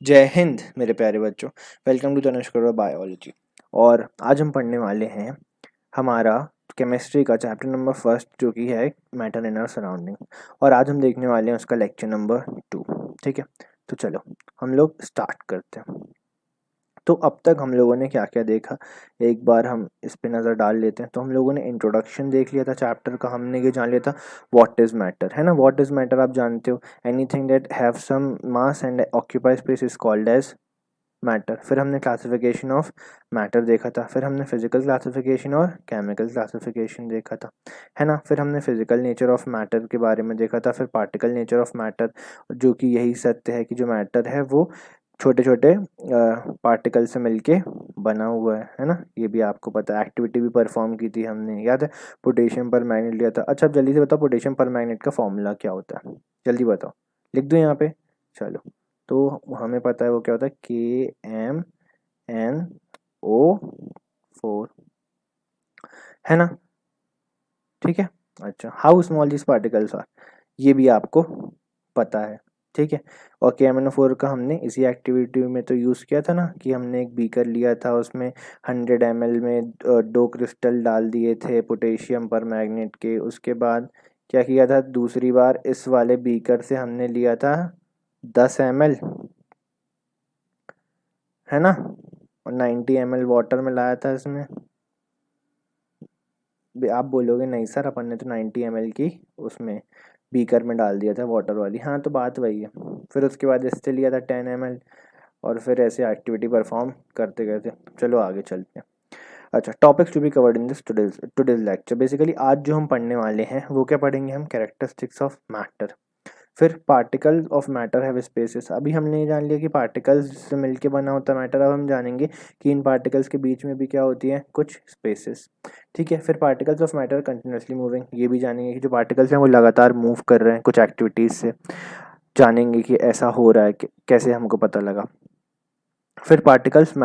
जय हिंद मेरे प्यारे बच्चों। Welcome to Tanushkar biology. और आज हम पढ़ने वाले हैं हमारा केमिस्ट्री का चैप्टर नंबर फर्स्ट, जो कि है मैटर इन आवर सराउंडिंग। और आज हम देखने वाले हैं उसका लेक्चर नंबर 2। ठीक है, तो चलो हम लोग स्टार्ट करते हैं। तो अब तक हम लोगों ने क्या क्या देखा, एक बार हम इस पे नज़र डाल लेते हैं। तो हम लोगों ने इंट्रोडक्शन देख लिया था चैप्टर का। हमने ये जान लिया था व्हाट इज़ मैटर, है ना। व्हाट इज़ मैटर आप जानते हो, anything that have some mass and occupy space is called as matter. फिर हमने क्लासिफिकेशन ऑफ मैटर देखा था। फिर हमने फिजिकल क्लासिफिकेशन और केमिकल क्लासिफिकेशन देखा था, है ना। फिर हमने फिजिकल नेचर ऑफ मैटर के बारे में देखा था। फिर पार्टिकल नेचर ऑफ मैटर, जो कि यही सत्य है कि जो मैटर है वो छोटे छोटे पार्टिकल से मिलके बना हुआ है ना। ये भी आपको पता है। एक्टिविटी भी परफॉर्म की थी हमने, याद है। पोटेशियम पर मैग्नेट लिया था। अच्छा, अब जल्दी से बताओ पोटेशियम पर मैग्नेट का फॉर्मूला क्या होता है, जल्दी बताओ, लिख दो यहाँ पे। चलो, तो हमें पता है वो क्या होता है, KMnO4, है ना। ठीक है। अच्छा, how small this particles are, ये भी आपको पता है। ठीक है। और KMnO4 का हमने इसी एक्टिविटी में तो यूज़ किया था ना, कि हमने एक बीकर लिया था, उसमें 100 ml में 2 क्रिस्टल डाल दिए थे पोटेशियम पर मैग्नेट के। उसके बाद क्या किया था, दूसरी बार इस वाले बीकर से हमने लिया था 10 ml, है ना। और 90 ml वाटर में लाया था इसमें। आप बोलोगे नहीं सर, अपन ने तो 90 ml की उसमें बीकर में डाल दिया था वाटर वाली। हाँ, तो बात वही है। फिर उसके बाद इससे लिया था 10 ml, और फिर ऐसे एक्टिविटी परफॉर्म करते करते चलो आगे चलते हैं। अच्छा, topics to be covered in this today's lecture. Basically आज जो हम पढ़ने वाले हैं वो क्या पढ़ेंगे हम, कैरेक्टरिस्टिक्स ऑफ मैटर। फिर particles of matter have spaces. अभी हमने ये जान लिया कि पार्टिकल्स से मिलके बना होता है मैटर। अब हम जानेंगे कि इन पार्टिकल्स के बीच में भी क्या होती है, कुछ स्पेसेस। ठीक है। फिर particles of matter continuously moving, ये भी जानेंगे कि जो पार्टिकल्स हैं वो लगातार मूव कर रहे हैं कुछ एक्टिविटीज़ से। जानेंगे कि ऐसा हो रहा है कैसे हमको पता लगा। फिर particles of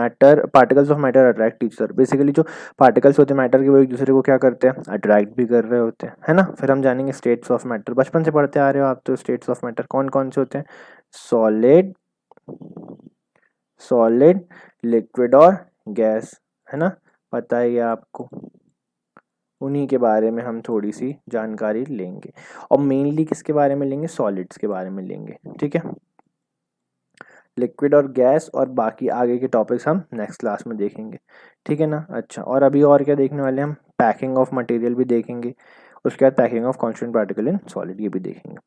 matter attract each other. Basically जो पार्टिकल्स होते हैं मैटर के, वो एक दूसरे को क्या करते हैं, अट्रैक्ट भी कर रहे होते हैं, है ना। फिर हम जानेंगे स्टेट्स ऑफ मैटर। बचपन से पढ़ते आ रहे हो आप तो स्टेट्स ऑफ मैटर कौन कौन से होते हैं, सॉलिड, सॉलिड, लिक्विड और गैस, है ना। पता है ये आपको। उन्हीं के बारे में हम थोड़ी सी जानकारी लेंगे, और मेनली किसके बारे में लेंगे, सॉलिड्स के बारे में लेंगे। ठीक है, लिक्विड और गैस, और बाकी आगे के टॉपिक्स हम नेक्स्ट क्लास में देखेंगे। ठीक है ना। अच्छा, और अभी और क्या देखने वाले हम, पैकिंग ऑफ मटेरियल भी देखेंगे। उसके बाद packing of constant particle in solid, ये भी देखेंगे।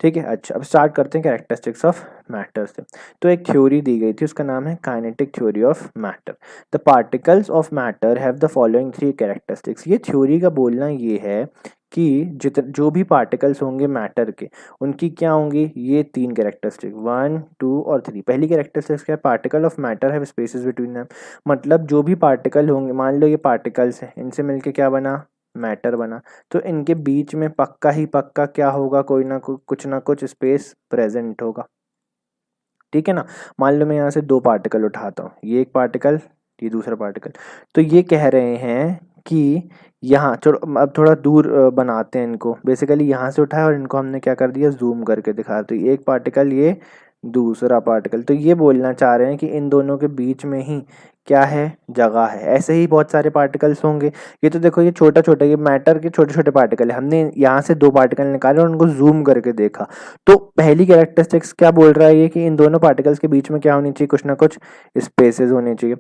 ठीक है। अच्छा, अब स्टार्ट करते हैं कैरेक्टरिस्टिक्स ऑफ मैटर से। तो एक थ्योरी दी गई थी, उसका नाम है kinetic theory of matter. The particles of matter have the following 3 characteristics. ये थ्योरी का बोलना ये है कि जो भी पार्टिकल्स होंगे मैटर के, उनकी क्या होंगी, ये 3 कैरेक्टरिस्टिक, 1, 2 और 3। पहली कैरेक्टरिस्टिक्स क्या है, particle of matter have spaces between them. मतलब जो भी पार्टिकल होंगे, मान लो ये पार्टिकल्स हैं, इनसे मिलके क्या बना, मैटर बना। तो इनके बीच में पक्का ही पक्का क्या होगा, कोई ना कुछ ना कुछ स्पेस प्रेजेंट होगा। ठीक है ना। मान लो मैं यहाँ से 2 पार्टिकल उठाता हूँ, ये एक पार्टिकल, ये दूसरा पार्टिकल। तो ये कह रहे हैं कि यहाँ अब थोड़ा दूर बनाते हैं इनको। बेसिकली यहाँ से उठाया और इनको हमने क्या कर दिया, जूम करके दिखा। तो ये एक पार्टिकल, ये दूसरा पार्टिकल। तो ये बोलना चाह रहे हैं कि इन दोनों के बीच में ही क्या है, जगह है। ऐसे ही बहुत सारे पार्टिकल्स होंगे। ये तो देखो, ये छोटा छोटा, ये मैटर के छोटे छोटे पार्टिकल है। हमने यहाँ से 2 पार्टिकल निकाले और उनको जूम करके देखा। तो पहली कैरेक्टरिस्टिक्स क्या बोल रहा है ये, कि इन दोनों पार्टिकल्स के बीच में क्या होनी चाहिए, कुछ ना कुछ स्पेसेस होने चाहिए।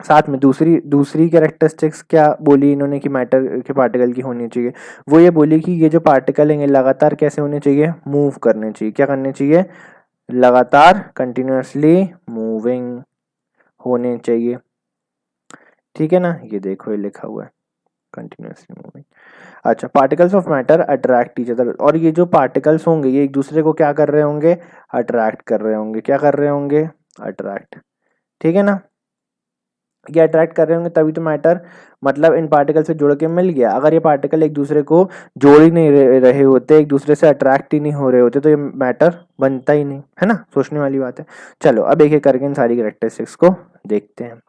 साथ में दूसरी दूसरी कैरेक्टरिस्टिक्स क्या बोली इन्होंने कि मैटर के पार्टिकल की होनी चाहिए, वो ये बोली कि ये जो पार्टिकल हैं लगातार कैसे होने चाहिए, मूव करने चाहिए। क्या करने चाहिए, लगातार, कंटिन्यूसली मूविंग होने चाहिए। ठीक है ना, ये देखो ये लिखा हुआ है, कंटिन्यूसली मूविंग। अच्छा, particles of matter attract each other. और ये जो पार्टिकल्स होंगे ये एक दूसरे को क्या कर रहे होंगे, अट्रैक्ट कर रहे होंगे। क्या कर रहे होंगे, अट्रैक्ट। ठीक है ना, ये अट्रैक्ट कर रहे होंगे तभी तो मैटर, मतलब इन पार्टिकल से जुड़ के मिल गया। अगर ये पार्टिकल एक दूसरे को जोड़ ही नहीं रहे होते, एक दूसरे से अट्रैक्ट ही नहीं हो रहे होते, तो ये मैटर बनता ही नहीं, है ना। सोचने वाली बात है। चलो अब एक एक करके इन सारी कैरेक्टरिस्टिक्स को देखते हैं।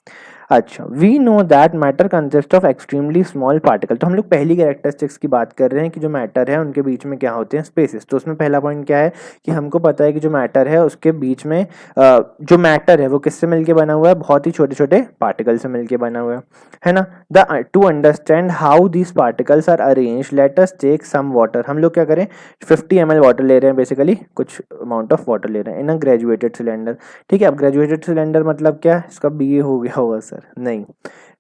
अच्छा, we know that matter consist of extremely small particle. तो हम लोग पहली कैरेक्टरिस्टिक्स की बात कर रहे हैं कि जो मैटर है उनके बीच में क्या होते हैं, स्पेसेस। तो उसमें पहला पॉइंट क्या है कि हमको पता है कि जो मैटर है उसके बीच में जो मैटर है वो किससे मिलके बना हुआ है, बहुत ही छोटे छोटे पार्टिकल से मिलके बना हुआ है ना। The to understand how these particles are arrange let us take some water. हम लोग क्या करें, 50 ml वाटर ले रहे हैं, बेसिकली कुछ अमाउंट ऑफ वाटर ले रहे हैं इन अ ग्रेजुएटेड सिलेंडर। ठीक है, अब ग्रेजुएटेड सिलेंडर मतलब क्या है, इसका बीए हो गया होगा सर, नहीं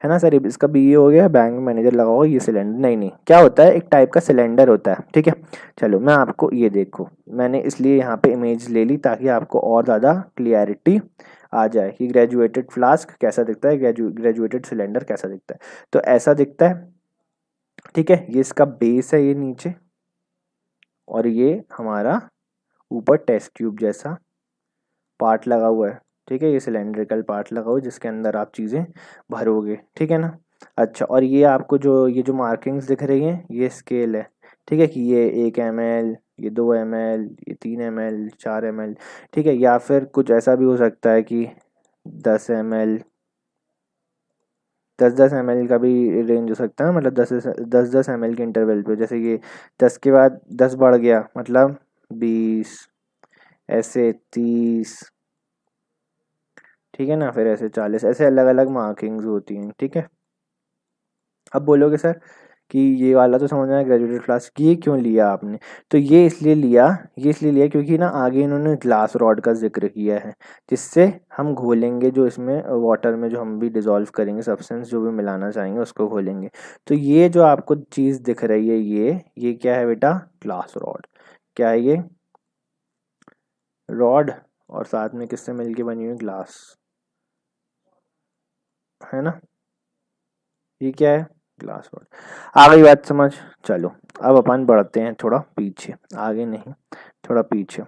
है ना सर, इसका बीए हो गया, बैंक मैनेजर लगा होगा, ये सिलेंडर नहीं नहीं, क्या होता है, एक टाइप का सिलेंडर होता है। ठीक है, चलो मैं आपको ये देखो, मैंने इसलिए यहाँ पे इमेज ले ली ताकि आपको और ज़्यादा क्लियरिटी आ जाए कि ग्रेजुएटेड फ्लास्क कैसा दिखता है, ग्रेजुएटेड सिलेंडर कैसा दिखता है। तो ऐसा दिखता है। ठीक है, ये इसका बेस है, ये नीचे, और ये हमारा ऊपर टेस्ट ट्यूब जैसा पार्ट लगा हुआ है। ठीक है, ये सिलेंड्रिकल पार्ट लगा हुआ है जिसके अंदर आप चीज़ें भरोगे। ठीक है ना। अच्छा, और ये आपको जो मार्किंग्स दिख रही हैं, ये स्केल है। ठीक है, कि ये 1 ml, ये 2 ml, ये 3 ml, 4 ml। ठीक है, या फिर कुछ ऐसा भी हो सकता है कि 10 ml, 10-10 ml का भी रेंज हो सकता है, मतलब 10-10 ml के इंटरवल पे, जैसे कि 10 के बाद 10 बढ़ गया मतलब 20, ऐसे 30। ठीक है ना, फिर ऐसे 40, ऐसे अलग अलग मार्किंग्स होती हैं। ठीक है, अब बोलोगे सर कि ये वाला तो समझ में आया ग्रेजुएटेड फ्लास्क, ये क्यों लिया आपने। तो ये इसलिए लिया क्योंकि ना आगे इन्होंने ग्लास रॉड का जिक्र किया है, जिससे हम घोलेंगे जो इसमें वाटर में, जो हम भी डिजोल्व करेंगे सब्सटेंस, जो भी मिलाना चाहेंगे उसको घोलेंगे। तो ये जो आपको चीज़ दिख रही है, ये क्या है बेटा, ग्लास रॉड। क्या है ये, रॉड, और साथ में किससे मिलके बनी हुई, ग्लास, है ना। ये क्या है, ग्लास रॉड। आ गई बात समझ। चलो अब अपन बढ़ते हैं थोड़ा पीछे, आगे नहीं, थोड़ा पीछे।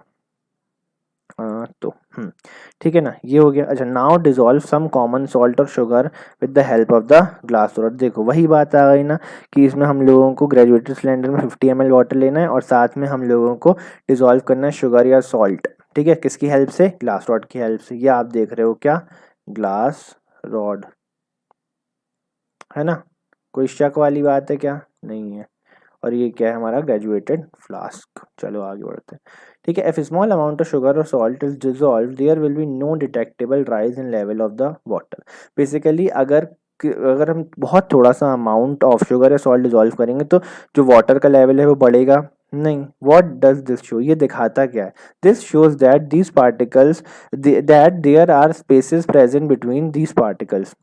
तो ठीक है ना, ये हो गया। अच्छा, now dissolve some common salt और sugar with the help of the glass rod. देखो वही बात आ गई ना कि इसमें हम लोगों को ग्रेजुएटेड सिलेंडर में 50 ml वाटर लेना है और साथ में हम लोगों को डिजोल्व करना है शुगर या सॉल्ट। ठीक है, किसकी हेल्प से, ग्लास रॉड की हेल्प से। ये आप देख रहे हो क्या, ग्लास रॉड, है ना। कोई शक वाली बात है क्या, नहीं है। और ये क्या है, हमारा ग्रेजुएटेड फ्लास्क। चलो आगे बढ़ते हैं। ठीक है, if small amount of sugar और salt is dissolved there will be no detectable rise in level of the water. Basically अगर हम बहुत थोड़ा सा अमाउंट ऑफ शुगर या सॉल्ट डिसॉल्व करेंगे तो जो वाटर का लेवल है वो बढ़ेगा नहीं। वॉट डज दिस शो, ये दिखाता क्या है, this shows that these particles, that there are spaces present between these particles.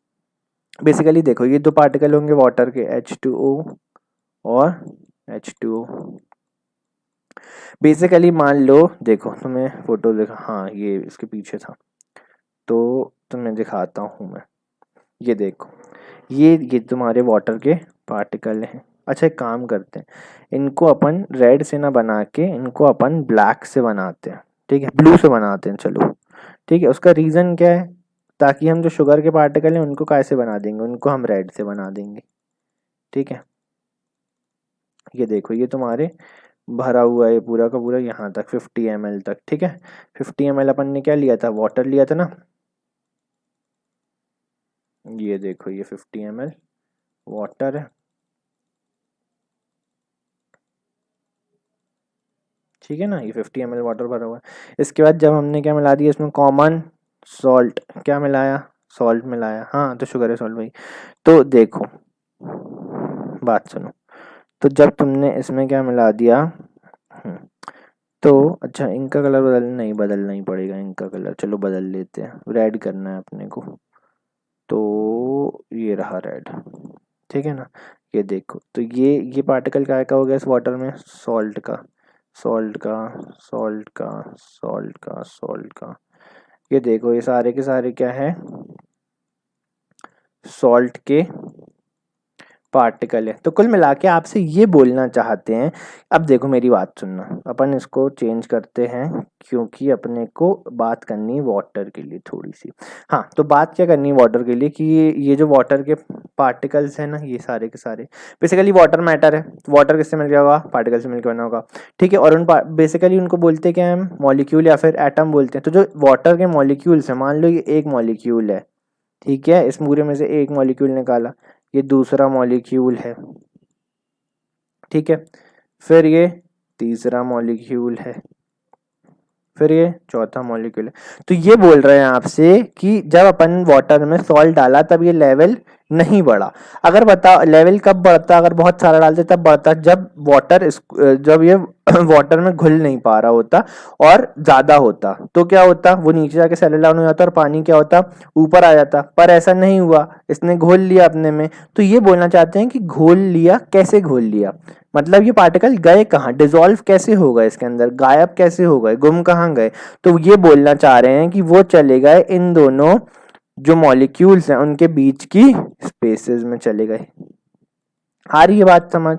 Basically देखो, ये दो पार्टिकल होंगे वाटर के, H2O और H2O। बेसिकली मान लो, देखो तुम्हें फोटो देखा, हाँ ये इसके पीछे था, तो तुम्हें दिखाता हूँ मैं। ये देखो, ये तुम्हारे वाटर के पार्टिकल हैं। अच्छा, एक काम करते हैं, इनको अपन रेड से ना बना के इनको अपन ब्लैक से बनाते हैं। ठीक है, ब्लू से बनाते हैं, चलो। ठीक है, उसका रीज़न क्या है, ताकि हम जो शुगर के पार्टिकल हैं उनको कैसे बना देंगे, उनको हम रेड से बना देंगे। ठीक है, ये देखो, ये तुम्हारे भरा हुआ है पूरा का पूरा यहाँ तक 50 ml तक। ठीक है, 50 ml अपन ने क्या लिया था, वाटर लिया था ना। ये देखो, ये 50 ml वाटर है। ठीक है ना, ये 50 ml वाटर भरा हुआ है। इसके बाद जब हमने क्या मिला दिया इसमें, कॉमन सॉल्ट, क्या मिलाया, सॉल्ट मिलाया, हाँ तो शुगर है सॉल्ट भाई। तो देखो, बात सुनो, तो जब तुमने इसमें क्या मिला दिया, हम्म, तो अच्छा, इनका कलर बदलना ही पड़ेगा इनका कलर, चलो बदल लेते हैं, रेड करना है अपने को। तो ये रहा रेड। ठीक है ना, ये देखो, तो ये पार्टिकल क्या का हो गया इस वाटर में, सॉल्ट का, सॉल्ट का, सॉल्ट का, सॉल्ट का, सॉल्ट का। ये देखो, ये सारे के सारे क्या है, सॉल्ट के पार्टिकल है। तो कुल मिला के आपसे ये बोलना चाहते हैं, अब देखो मेरी बात सुनना, अपन इसको चेंज करते हैं क्योंकि अपने को बात करनी है वाटर के लिए थोड़ी सी। हाँ, तो बात क्या करनी है वाटर के लिए कि ये जो वाटर के पार्टिकल्स हैं ना, ये सारे के सारे बेसिकली वाटर मैटर है। वाटर किससे मिल गया होगा, पार्टिकल से मिलकर बना होगा। ठीक है, और उन बेसिकली उनको बोलते क्या हम, मॉलिक्यूल या फिर एटम बोलते हैं। तो जो वाटर के मॉलिक्यूल्स हैं, मान लो ये एक मॉलिक्यूल है, ठीक है, इस पूरे में से एक मॉलिक्यूल निकाला, ये दूसरा मॉलिक्यूल है, ठीक है, फिर ये तीसरा मॉलिक्यूल है, फिर ये चौथा मॉलिक्यूल है। तो ये बोल रहे हैं आपसे कि जब अपन वाटर में सॉल्ट डाला तब ये लेवल नहीं बढ़ा। अगर बता लेवल कब बढ़ता, अगर बहुत सारा डालते तब बढ़ता, जब जब ये वाटर में घुल नहीं पा रहा होता और ज्यादा होता, तो क्या होता, वो नीचे जाके सेटल डाउन हो जाता और पानी क्या होता, ऊपर आ जाता। पर ऐसा नहीं हुआ, इसने घोल लिया अपने में। तो ये बोलना चाहते हैं कि घोल लिया, कैसे घोल लिया, मतलब ये पार्टिकल गए कहाँ, डिसॉल्व कैसे हो गए इसके अंदर, गायब कैसे हो गए, गुम कहाँ गए। तो ये बोलना चाह रहे हैं कि वो चले गए इन दोनों जो मॉलिक्यूल्स हैं उनके बीच की स्पेसेस में चले गए। आ रही है बात समझ,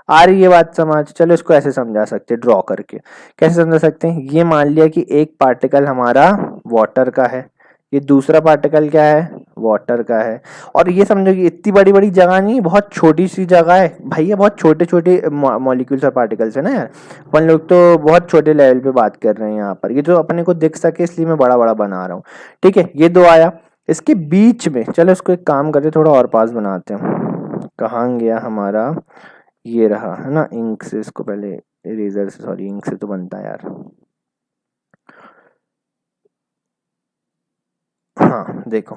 आ रही है बात समझ। चलो इसको ऐसे समझा सकते हैं ड्रॉ करके। कैसे समझा सकते हैं, ये मान लिया कि एक पार्टिकल हमारा वाटर का है, ये दूसरा पार्टिकल क्या है, वाटर का है। और ये समझो कि इतनी बड़ी बड़ी जगह नहीं, बहुत छोटी सी जगह है भैया, बहुत छोटे छोटे मॉलिक्यूल्स और पार्टिकल्स है ना यार। अपन लोग तो बहुत छोटे लेवल पे बात कर रहे हैं यहाँ पर, ये जो अपने को दिख सके इसलिए मैं बड़ा बड़ा बना रहा हूँ। ठीक है, ये दो आया, इसके बीच में चलो इसको एक काम करते, थोड़ा और पास बनाते हैं। कहाँ गया हमारा, ये रहा है ना, इंक से इसको पहले, इरेजर से, सॉरी इंक से तो बनता है यार। हाँ देखो,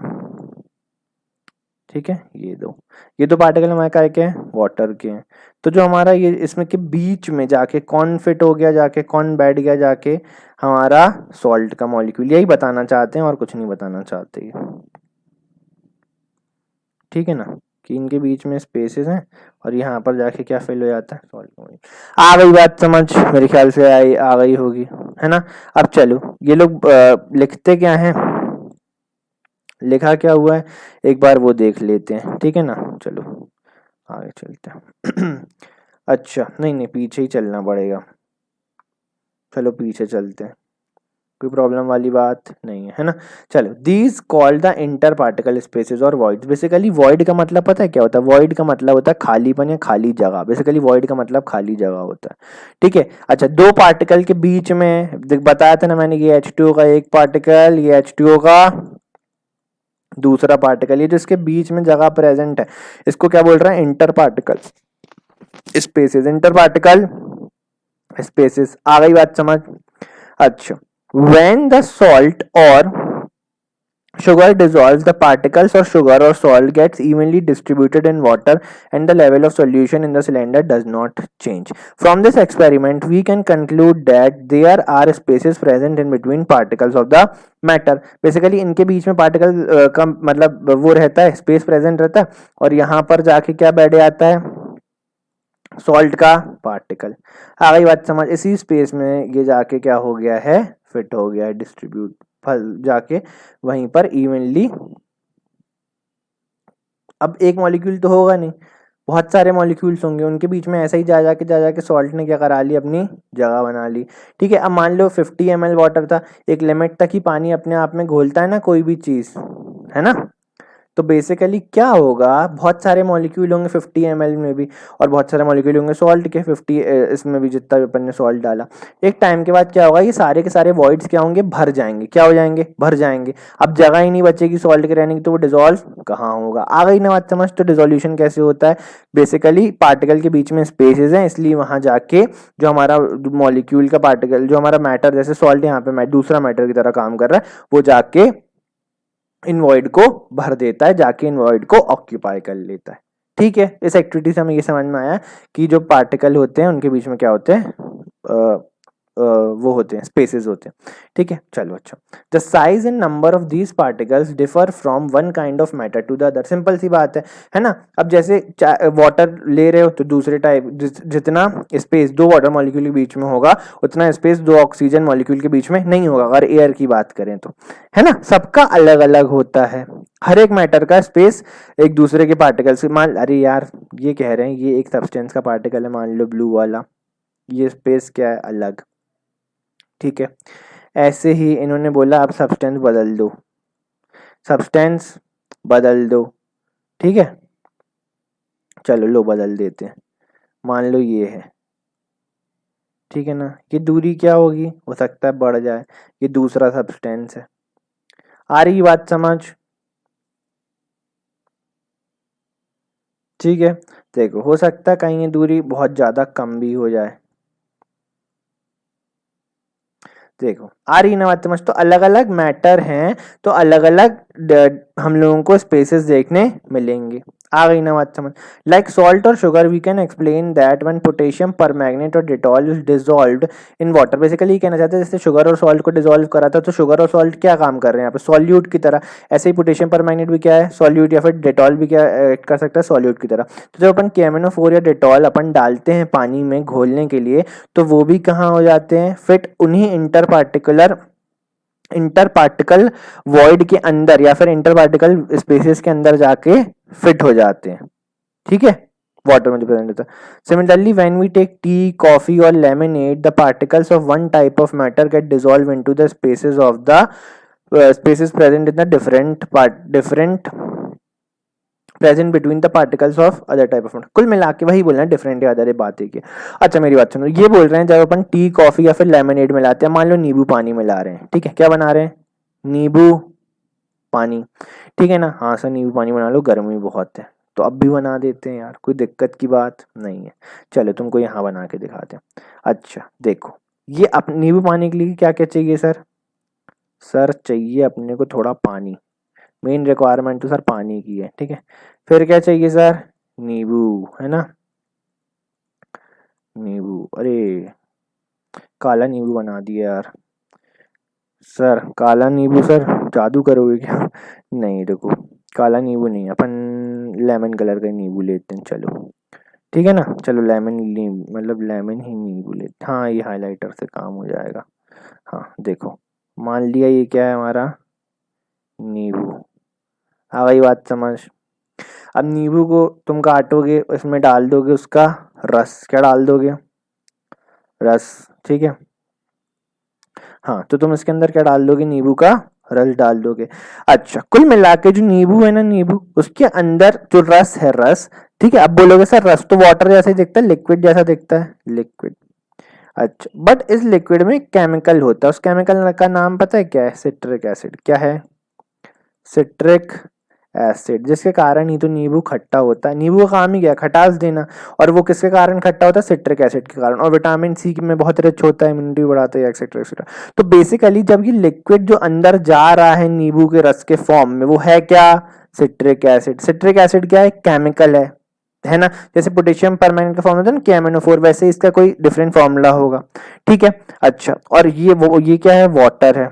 ठीक है, ये दो पार्टिकल हमारे काय के हैं, वाटर के हैं। तो जो हमारा ये इसमें के बीच में जाके कौन फिट हो गया, जाके कौन बैठ गया, जाके हमारा सॉल्ट का मॉलिक्यूल। यही बताना चाहते हैं और कुछ नहीं बताना चाहते ये। ठीक है ना, कि इनके बीच में स्पेसेस हैं और यहाँ पर जाके क्या फिल हो जाता है, सॉल्ट का मॉलिक्यूल। आ गई बात समझ, मेरे ख्याल से आ गई होगी, है ना। अब चलो ये लोग लिखते क्या हैं, लिखा क्या हुआ है, एक बार वो देख लेते हैं, ठीक है ना। चलो आगे चलते हैं। अच्छा नहीं नहीं, पीछे ही चलना पड़ेगा, चलो पीछे चलते हैं, कोई प्रॉब्लम वाली बात नहीं है, है ना। चलो, these called the inter particle spaces और वॉइड्स। बेसिकली वॉइड का मतलब पता है क्या होता है, वॉइड का मतलब होता है खालीपन या खाली जगह। बेसिकली वॉइड का मतलब खाली जगह होता है, ठीक है। अच्छा, दो पार्टिकल के बीच में बताया था ना मैंने, ये H2O का एक पार्टिकल, ये H2O का दूसरा पार्टिकल, ये जो इसके बीच में जगह प्रेजेंट है इसको क्या बोल रहे हैं, inter particle spaces. Inter particle spaces, आ गई बात समझ। अच्छा, when the salt or sugar dissolves, the particles of sugar or salt gets evenly distributed in water and the level of solution in the cylinder does not change. From this experiment we can conclude that there are spaces present in between particles of the matter. Basically इनके बीच में particle का मतलब वो रहता है, space present रहता है, और यहाँ पर जाके क्या बैठ जाता है, सॉल्ट का पार्टिकल। आ गई बात समझ, इसी स्पेस में ये जाके क्या हो गया है, फिट हो गया है, डिस्ट्रीब्यूट फल जाके वहीं पर इवनली। अब एक मॉलिक्यूल तो होगा नहीं, बहुत सारे मॉलिक्यूल्स होंगे, उनके बीच में ऐसा ही जा जाके सॉल्ट ने क्या करा ली, अपनी जगह बना ली। ठीक है, अब मान लो 50 ml वाटर था, एक लिमिट तक ही पानी अपने आप में घोलता है ना कोई भी चीज, है ना। तो बेसिकली क्या होगा, बहुत सारे मॉलिक्यूल होंगे 50 ml में भी, और बहुत सारे मॉलिक्यूल होंगे सॉल्ट के 50 इसमें भी, जितना भी अपन ने सॉल्ट डाला। एक टाइम के बाद क्या होगा, ये सारे के सारे वॉइड्स क्या होंगे, भर जाएंगे। क्या हो जाएंगे, भर जाएंगे। अब जगह ही नहीं बचेगी सॉल्ट के रहने की, तो वो डिजोल्व कहाँ होगा। आ गई ना बात समझ। तो डिजोल्यूशन कैसे होता है, बेसिकली पार्टिकल के बीच में स्पेसेस हैं, इसलिए वहां जाके जो हमारा मॉलिक्यूल का पार्टिकल, जो हमारा मैटर, जैसे सॉल्ट यहाँ पे दूसरा मैटर की तरह काम कर रहा है, वो जाके इन वॉइड को भर देता है, जाके इन वॉइड को ऑक्यूपाई कर लेता है। ठीक है, इस एक्टिविटी से हमें ये समझ में आया कि जो पार्टिकल होते हैं उनके बीच में क्या होते हैं, वो होते हैं, स्पेसेस होते हैं। ठीक है, चलो अच्छा। The size and number of these particles differ from one kind of matter to the other. Simple सी बात है ना। अब जैसे वाटर ले रहे हो तो दूसरे टाइप, जितना स्पेस दो वाटर मॉलिक्यूल के बीच में होगा उतना स्पेस दो ऑक्सीजन मॉलिक्यूल के बीच में नहीं होगा, अगर एयर की बात करें तो, है ना। सबका अलग अलग होता है, हर एक मैटर का स्पेस एक दूसरे के पार्टिकल से। मान, अरे यार ये कह रहे हैं ये एक सब्सटेंस का पार्टिकल है, मान लो ब्लू वाला, ये स्पेस क्या है, अलग। ठीक है, ऐसे ही इन्होंने बोला आप सब्सटेंस बदल दो, सब्सटेंस बदल दो। ठीक है, चलो लो बदल देते हैं। मान लो ये है, ठीक है ना, ये दूरी क्या होगी, हो सकता है बढ़ जाए, ये दूसरा सब्सटेंस है। आ रही बात समझ, ठीक है, देखो हो सकता है कहीं ये दूरी बहुत ज़्यादा कम भी हो जाए। देखो आ रही ना बात समझ, तो अलग अलग मैटर हैं तो अलग अलग हम लोगों को स्पेसेस देखने मिलेंगे। आ गई ना बात समझ। लाइक सॉल्ट और sugar we can explain that when potassium permanganate और Dettol is dissolved in water. Basically कहना चाहते हैं जैसे शुगर और सॉल्ट को डिसॉल्व करा था, तो शुगर और सॉल्ट क्या काम कर रहे हैं यहाँ पे, सॉल्यूट की तरह। ऐसे ही पोटेशियम परमैंगनेट भी क्या है, सॉल्यूट, या फिर डिटॉल भी क्या एक्ट कर सकता है, सॉल्यूट की तरह। तो जब अपन KMnO4 या डिटॉल अपन डालते हैं पानी में घोलने के लिए, तो वो भी कहाँ हो जाते हैं, फिट उन्हीं इंटर पार्टिकल वॉइड के अंदर या फिर इंटर पार्टिकल स्पेसेस के अंदर जाके फिट हो जाते हैं। ठीक है, वाटर में जो प्रेजेंट होता है। Similarly when we take tea, coffee और lemonade, the particles of one type of matter get dissolve into the spaces of the spaces present in the different present between the particles of other type of. कुल मिला के वही बोलना है, different या other बात है कि। अच्छा मेरी बात सुनो, ये बोल रहे हैं जब अपन टी, कॉफी या फिर लेमनेड मिलाते हैं, मान लो नींबू पानी मिला रहे हैं, ठीक है, क्या बना रहे हैं, नींबू पानी, ठीक है ना। हाँ सर नींबू पानी बना लो, गर्मी बहुत है, तो अब भी बना देते हैं यार, कोई दिक्कत की बात नहीं है। चलो तुमको यहाँ बना के दिखाते हैं। अच्छा देखो, ये अपने नींबू पानी के लिए क्या क्या चाहिए सर, सर चाहिए अपने को थोड़ा पानी, मेन रिक्वायरमेंट तो सर पानी की है, ठीक है। फिर क्या चाहिए सर, नींबू, है ना, नींबू। अरे काला नींबू बना दिया यार सर, काला नींबू सर, जादू करोगे क्या? नहीं देखो, काला नींबू नहीं, अपन लेमन कलर का नींबू लेते हैं, चलो ठीक है ना, चलो लेमन नींबू मतलब लेमन ही नींबू लेते, हाँ ये हाइलाइटर से काम हो जाएगा। हाँ देखो, मान लिया ये क्या है हमारा, नींबू। आ गई बात समझ। अब नींबू को तुम काटोगे, उसमें डाल दोगे उसका रस, क्या डाल दोगे, रस, ठीक है। हाँ तो तुम इसके अंदर क्या डाल दोगे, नींबू का रस डाल दोगे। अच्छा कुल मिला के जो नींबू है ना, नींबू उसके अंदर जो रस है, रस, ठीक है। अब बोलोगे सर रस तो वाटर जैसा ही दिखता है, लिक्विड जैसा दिखता है, लिक्विड। अच्छा बट इस लिक्विड में केमिकल होता है, उस केमिकल का नाम पता है क्या है, सिट्रिक एसिड। क्या है, सिट्रिक एसिड, जिसके कारण ही तो नींबू खट्टा होता है। नींबू का काम ही क्या है, खटास देना, और वो किसके कारण खट्टा होता है, सिट्रिक एसिड के कारण। और विटामिन सी में बहुत रिच होता है, इम्यूनिटी बढ़ाता है, एक्सेट्रा एक्सेट्रा। तो बेसिकली जब ये लिक्विड जो अंदर जा रहा है नींबू के रस के फॉर्म में, वो है क्या, सिट्रिक एसिड। सिट्रिक एसिड क्या है, केमिकल है ना। जैसे पोटेशियम परमैंगनेट का फॉर्म होता है ना KMnO4, वैसे इसका कोई डिफरेंट फॉर्मूला होगा, ठीक है। अच्छा और ये क्या है, वाटर है,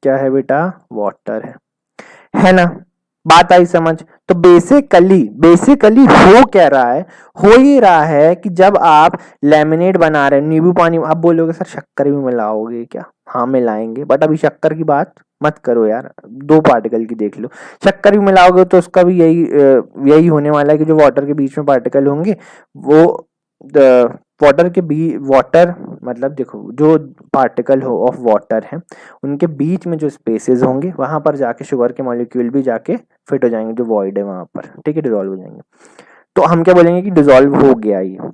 क्या है बेटा, वाटर है ना। बात आई समझ। तो बेसिकली हो क्या रहा है, हो ये रहा है कि जब आप लेमिनेट बना रहे हैं, नींबू पानी, आप बोलोगे सर शक्कर भी मिलाओगे क्या, हाँ मिलाएंगे, बट अभी शक्कर की बात मत करो यार, दो पार्टिकल की देख लो। शक्कर भी मिलाओगे तो उसका भी यही होने वाला है कि जो वाटर के बीच में पार्टिकल होंगे वो वाटर मतलब देखो जो पार्टिकल हो ऑफ वाटर है, उनके बीच में जो स्पेसेस होंगे वहां पर जाके शुगर के मॉलिक्यूल भी जाके फिट हो जाएंगे, जो वॉइड है वहां पर, ठीक है, डिसॉल्व हो जाएंगे। तो हम क्या बोलेंगे कि डिसॉल्व हो गया ये।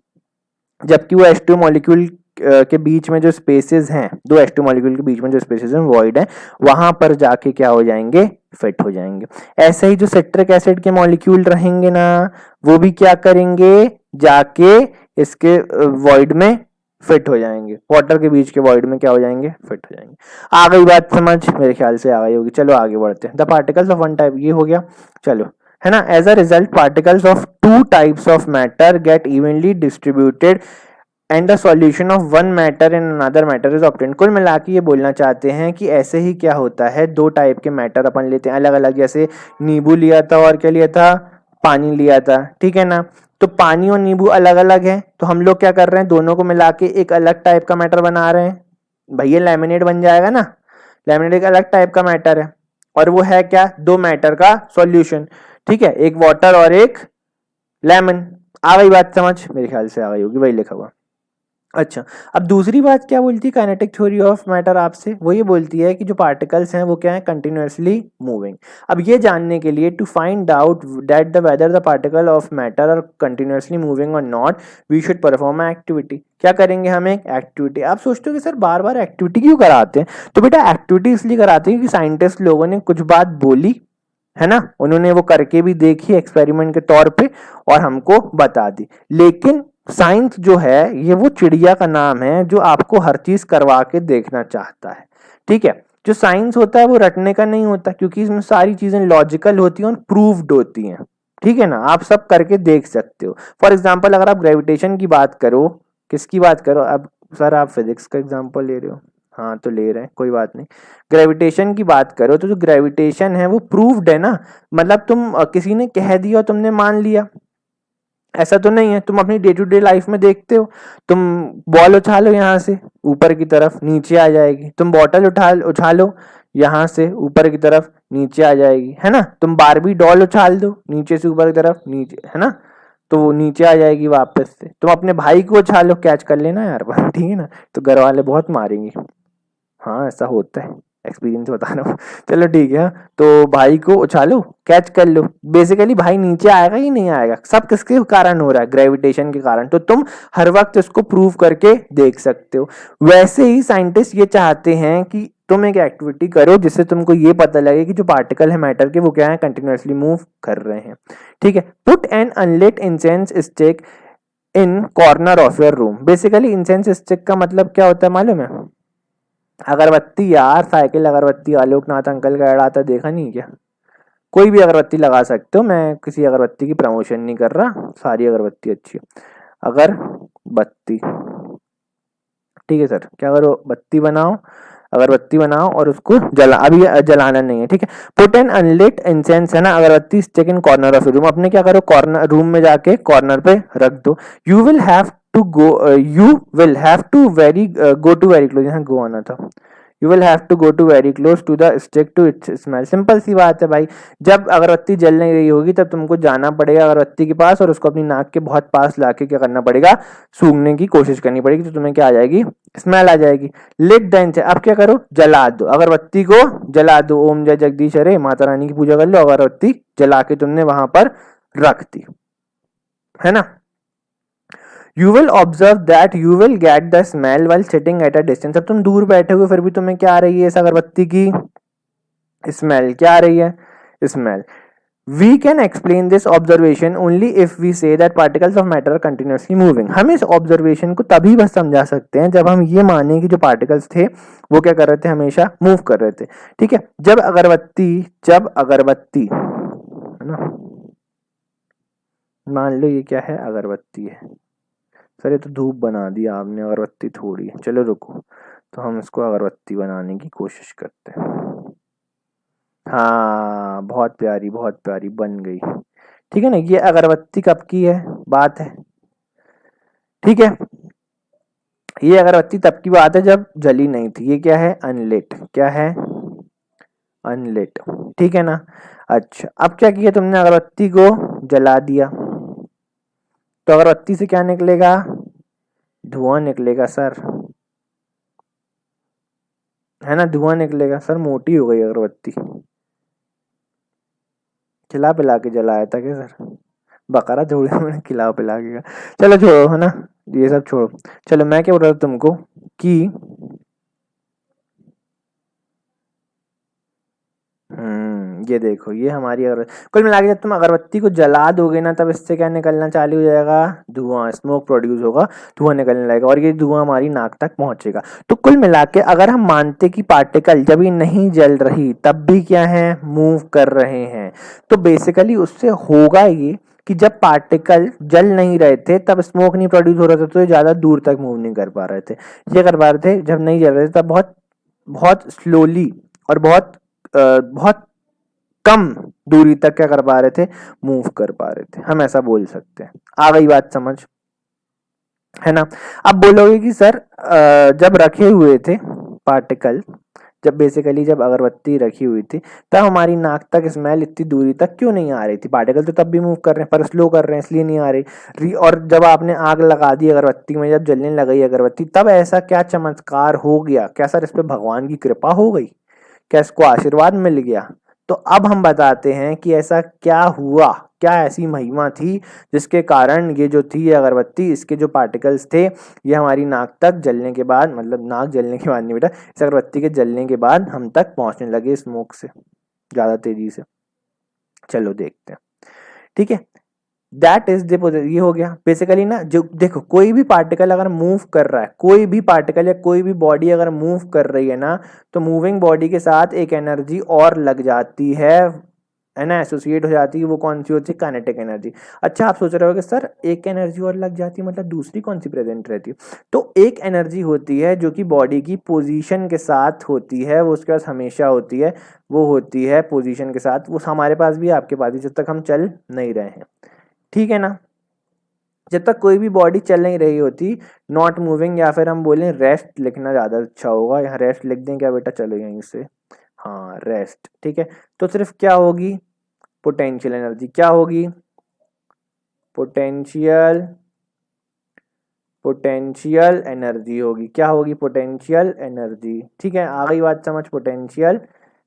जबकि वो H2 मॉलिक्यूल के बीच में जो स्पेसेस हैं, दो H2 मॉलिक्यूल के बीच में जो स्पेसेस हैं वॉइड है, वहां पर जाके क्या हो जाएंगे, फिट हो जाएंगे। ऐसे ही जो सिट्रिक एसिड के मॉलिक्यूल रहेंगे ना, वो भी क्या करेंगे, जाके इसके वॉइड में फिट हो जाएंगे, वाटर के बीच के वॉइड में क्या हो जाएंगे, फिट हो जाएंगे। आ गई बात समझ, मेरे ख्याल से आ गई होगी। चलो आगे बढ़ते हैं। The particles of one type, ये हो गया, चलो, है ना। As a result particles of two types of matter get evenly distributed and the solution of one matter in another matter is obtained. कुल मिला के ये बोलना चाहते हैं कि ऐसे ही क्या होता है, दो टाइप के मैटर अपन लेते हैं अलग अलग, जैसे नींबू लिया था और क्या लिया था, पानी लिया था, ठीक है ना। तो पानी और नींबू अलग अलग है, तो हम लोग क्या कर रहे हैं, दोनों को मिला के एक अलग टाइप का मैटर बना रहे हैं। भैया लेमिनेट बन जाएगा ना, लेमिनेट एक अलग टाइप का मैटर है, और वो है क्या, दो मैटर का सॉल्यूशन, ठीक है, एक वाटर और एक लेमन। आ गई बात समझ, मेरे ख्याल से आ गई होगी, वही लिखा हुआ। अच्छा अब दूसरी बात क्या बोलती है काइनेटिक थ्योरी ऑफ मैटर आपसे, वो ये बोलती है कि जो पार्टिकल्स हैं वो क्या है, कंटिन्यूअसली मूविंग। अब ये जानने के लिए to find out that the whether the particle of matter are continuously moving और not, we should perform activity. क्या करेंगे हम, एक एक्टिविटी। आप सोचते हो कि सर बार बार एक्टिविटी क्यों कराते हैं, तो बेटा एक्टिविटी इसलिए कराते हैं कि साइंटिस्ट लोगों ने कुछ बात बोली, है ना, उन्होंने वो करके भी देखी एक्सपेरिमेंट के तौर पे और हमको बता दी। लेकिन साइंस जो है ये वो चिड़िया का नाम है जो आपको हर चीज करवा के देखना चाहता है। ठीक है, जो साइंस होता है वो रटने का नहीं होता, क्योंकि इसमें सारी चीजें लॉजिकल होती हैं और प्रूव्ड होती हैं। ठीक है ना, आप सब करके देख सकते हो। फॉर एग्जाम्पल अगर आप ग्रेविटेशन की बात करो, किसकी बात करो अब, सर आप फिजिक्स का एग्जाम्पल ले रहे हो, हाँ तो ले रहे हैं कोई बात नहीं। ग्रेविटेशन की बात करो तो जो ग्रेविटेशन है वो प्रूव्ड है ना, मतलब तुम किसी ने कह दिया और तुमने मान लिया, ऐसा तो नहीं है। तुम अपनी डे टू डे लाइफ में देखते हो, तुम बॉल उछालो यहाँ से ऊपर की तरफ नीचे आ जाएगी, तुम बॉटल उछालो यहाँ से ऊपर की तरफ नीचे आ जाएगी, है ना। तुम बारबी डॉल उछाल दो नीचे से ऊपर की तरफ नीचे, है ना, तो वो नीचे आ जाएगी वापस से। तुम अपने भाई को उछालो, कैच कर लेना यार ठीक है ना, तो घर वाले बहुत मारेंगे। हाँ ऐसा होता है, एक्सपीरियंस बता रहा हूँ चलो ठीक है। तो भाई को उछालो, कैच कर लो, बेसिकली भाई नीचे आएगा ही नहीं आएगा, सब किसके कारण हो रहा है, ग्रेविटेशन के कारण। तो तुम हर वक्त इसको प्रूव करके देख सकते हो। वैसे ही साइंटिस्ट ये चाहते हैं कि तुम एक एक्टिविटी करो जिससे तुमको ये पता लगे कि जो पार्टिकल है मैटर के वो क्या है, कंटिन्यूअसली मूव कर रहे हैं। ठीक है, put an unlit incense stick in corner of your room. Basically incense stick का मतलब क्या होता है मालूम है, अगरबत्ती यार, साइकिल अगरबत्ती आलोकनाथ अंकल का ऐड आता देखा नहीं क्या। कोई भी अगरबत्ती लगा सकते हो, मैं किसी अगरबत्ती की प्रमोशन नहीं कर रहा, सारी अगरबत्ती अच्छी है। अगरबत्ती, ठीक है सर, क्या करो, बत्ती बनाओ, अगरबत्ती बनाओ और उसको जला, अभी जलाना नहीं है, ठीक है। पुट एन अनलिट इंसेंस, है ना, अगरबत्ती stick in corner of room, अपने क्या करो, कॉर्नर रूम में जाके कॉर्नर पे रख दो। You will have to go, you will have to very go to very close, यहाँ गो आना था, you will have to go to very close to the stick to its smell. Simple सी बात है भाई, जब अगरबत्ती जल नहीं रही होगी तब तुमको जाना पड़ेगा अगरबत्ती के पास और उसको अपनी नाक के बहुत पास लाके क्या करना पड़ेगा, सूंघने की कोशिश करनी पड़ेगी, तो तुम्हें क्या आ जाएगी, स्मेल आ जाएगी। लिट द इंसेंस, अब क्या करो, जला दो अगरबत्ती को, जला दो, ओम जय जगदीश हरे, माता रानी की पूजा कर लो, अगरबत्ती जला के तुमने वहां पर रख दी, है ना। You will observe that you will get the smell while sitting at a distance. अब तुम दूर बैठे हुए फिर भी तुम्हें क्या आ रही है, इस अगरबत्ती की स्मेल, क्या आ रही है, smell. We can explain this observation only if we say that particles of matter are continuously moving. हम इस observation को तभी बस समझा सकते हैं जब हम ये माने कि जो particles थे वो क्या कर रहे थे, हमेशा move कर रहे थे। ठीक है, जब अगरबत्ती है ना, मान लो ये क्या है, अगरबत्ती है, सर ये तो धूप बना दी आपने, अगरबत्ती थोड़ी है, चलो रुको, तो हम इसको अगरबत्ती बनाने की कोशिश करते हैं। हाँ बहुत प्यारी बन गई। ठीक है ना, ये अगरबत्ती कब की है बात है, ठीक है, ये अगरबत्ती तब की बात है जब जली नहीं थी, ये क्या है, अनलिट, क्या है, अनलिट, ठीक है ना। अच्छा अब क्या किया तुमने, अगरबत्ती को जला दिया, तो अगरबत्ती से क्या निकलेगा, धुआं निकलेगा सर, है ना, धुआं निकलेगा सर, मोटी हो गई अगरबत्ती, खिला पिला के जलाया था क्या सर, बकरा थोड़ी मैंने खिला पिला के, चलो छोड़ो, है ना, ये सब छोड़ो। चलो मैं क्या बोल रहा था तुमको कि ये देखो, ये हमारी अगर कुल मिला के जब तुम अगरबत्ती को जला दोगे ना तब इससे क्या निकलना चालू हो जाएगा, धुआं, स्मोक प्रोड्यूस होगा, धुआं निकलने लगेगा और ये धुआं हमारी नाक तक पहुंचेगा। तो कुल मिला के अगर हम मानते कि पार्टिकल जब ये नहीं जल रही तब भी क्या है, मूव कर रहे हैं, तो बेसिकली उससे होगा ये कि जब पार्टिकल जल नहीं रहे थे तब स्मोक नहीं प्रोड्यूस हो रहा था, तो ये ज्यादा दूर तक मूव नहीं कर पा रहे थे। ये कर पा रहे थे जब नहीं जल रहे थे तब बहुत बहुत स्लोली और बहुत कम दूरी तक क्या कर पा रहे थे, मूव कर पा रहे थे, हम ऐसा बोल सकते हैं। आ गई बात समझ, है ना। अब बोलोगे कि सर जब रखे हुए थे पार्टिकल, जब बेसिकली जब अगरबत्ती रखी हुई थी तब हमारी नाक तक स्मेल इतनी दूरी तक क्यों नहीं आ रही थी, पार्टिकल तो तब भी मूव कर रहे हैं पर स्लो कर रहे हैं इसलिए नहीं आ रही। और जब आपने आग लगा दी अगरबत्ती में, जब जलने लगी अगरबत्ती, तब ऐसा क्या चमत्कार हो गया, क्या सर इस पे भगवान की कृपा हो गई, क्या इसको आशीर्वाद मिल गया। तो अब हम बताते हैं कि ऐसा क्या हुआ, क्या ऐसी महिमा थी जिसके कारण ये जो थी ये अगरबत्ती, इसके जो पार्टिकल्स थे ये हमारी नाक तक जलने के बाद, मतलब नाक जलने के बाद नहीं बेटा, इस अगरबत्ती के जलने के बाद हम तक पहुंचने लगे स्मोक से ज्यादा तेजी से। चलो देखते हैं, ठीक है। दैट इज द, ये हो गया बेसिकली ना। जो देखो कोई भी पार्टिकल अगर मूव कर रहा है, कोई भी पार्टिकल या कोई भी बॉडी अगर मूव कर रही है ना, तो मूविंग बॉडी के साथ एक एनर्जी और लग जाती है ना, एसोसिएट हो जाती है। वो कौन सी होती है? Kinetic energy. अच्छा, आप सोच रहे हो कि सर एक एनर्जी और लग जाती है, मतलब दूसरी कौन सी प्रेजेंट रहती है? तो एक एनर्जी होती है जो कि बॉडी की पोजीशन के साथ होती है, वो उसके पास हमेशा होती है, वो होती है पोजीशन के साथ। वो हमारे पास भी, आपके पास भी, जब तक हम चल नहीं रहे हैं, ठीक है ना। जब तक कोई भी बॉडी चल नहीं रही होती, नॉट मूविंग, या फिर हम बोलें रेस्ट लिखना ज़्यादा अच्छा होगा, यहाँ रेस्ट लिख दें क्या बेटा? चलो यहीं से, हाँ रेस्ट, ठीक है। तो सिर्फ क्या होगी? Potential energy. क्या होगी? पोटेंशियल, पोटेंशियल एनर्जी होगी। क्या होगी? पोटेंशियल एनर्जी, ठीक है। आ गई बात समझ? पोटेंशियल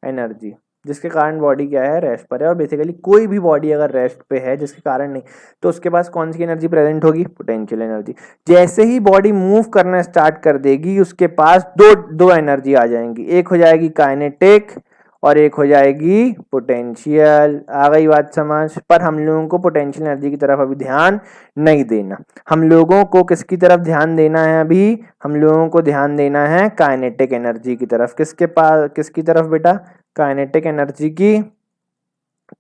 एनर्जी, जिसके कारण बॉडी क्या है? रेस्ट पर है। और बेसिकली कोई भी बॉडी अगर रेस्ट पे है, जिसके कारण नहीं, तो उसके पास कौन सी एनर्जी प्रेजेंट होगी? Potential energy. जैसे ही बॉडी मूव करना स्टार्ट कर देगी, उसके पास दो दो एनर्जी आ जाएंगी, एक हो जाएगी काइनेटिक और एक हो जाएगी पोटेंशियल। आ गई बात समझ? पर हम लोगों को पोटेंशियल एनर्जी की तरफ अभी ध्यान नहीं देना। हम लोगों को किसकी तरफ ध्यान देना है अभी? हम लोगों को ध्यान देना है काइनेटिक एनर्जी की तरफ। किसके पास, किसकी तरफ बेटा? काइनेटिक एनर्जी की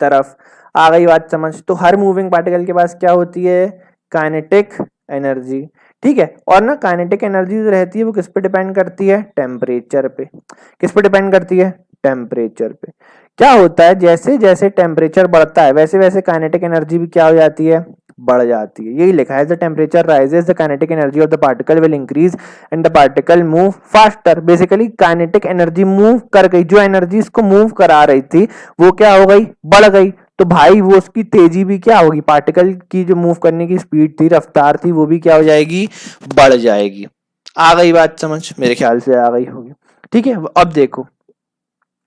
तरफ। आ गई बात समझ? तो हर मूविंग पार्टिकल के पास क्या होती है? काइनेटिक एनर्जी, ठीक है। और ना काइनेटिक एनर्जी जो रहती है वो किस पे डिपेंड करती है? टेम्परेचर पे। किस पे डिपेंड करती है? टेम्परेचर पे। क्या होता है, जैसे जैसे टेम्परेचर बढ़ता है वैसे वैसे काइनेटिक एनर्जी भी क्या हो जाती है? बढ़ जाती है। यही लिखा है, the temperature rises the kinetic energy of the particle will increase and the particle move faster. Basically kinetic energy move कर गई, जो एनर्जी इसको मूव करा रही थी वो क्या हो गई? बढ़ गई। तो भाई वो उसकी तेजी भी क्या होगी? पार्टिकल की जो मूव करने की स्पीड थी, रफ्तार थी, वो भी क्या हो जाएगी? बढ़ जाएगी। आ गई बात समझ? मेरे ख्याल से आ गई होगी, ठीक है। अब देखो,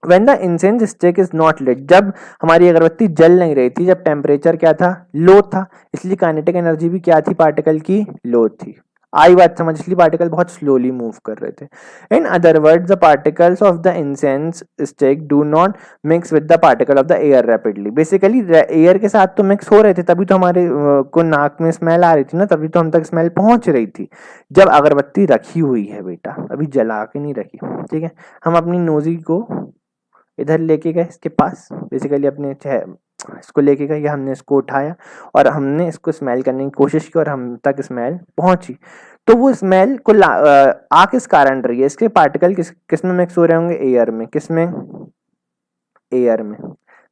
when the incense stick is not lit, जब हमारी अगरबत्ती जल नहीं रही थी, जब टेम्परेचर क्या था? लो था, इसलिए काइनेटिक एनर्जी भी क्या थी? पार्टिकल की लो थी। आई बात समझ? इसलिए पार्टिकल बहुत स्लोली मूव कर रहे थे। In other word, the particles of the incense stick do not mix with the particle of the air rapidly. Basically air के साथ तो मिक्स हो रहे थे, तभी तो हमारे को नाक में स्मेल आ रही थी ना, तभी तो हम तक स्मेल पहुंच रही थी। जब अगरबत्ती रखी हुई है बेटा, अभी जला के नहीं रखी, ठीक है। हम अपनी नोजी को इधर लेके गए इसके पास, बेसिकली अपने इसको लेके गए, या हमने इसको उठाया और हमने इसको स्मेल करने की कोशिश की और हम तक स्मेल पहुंची। तो वो स्मेल को आ किस कारण रही है? इसके पार्टिकल किस में मिक्स हो रहे होंगे? एयर में। किस में? एयर में।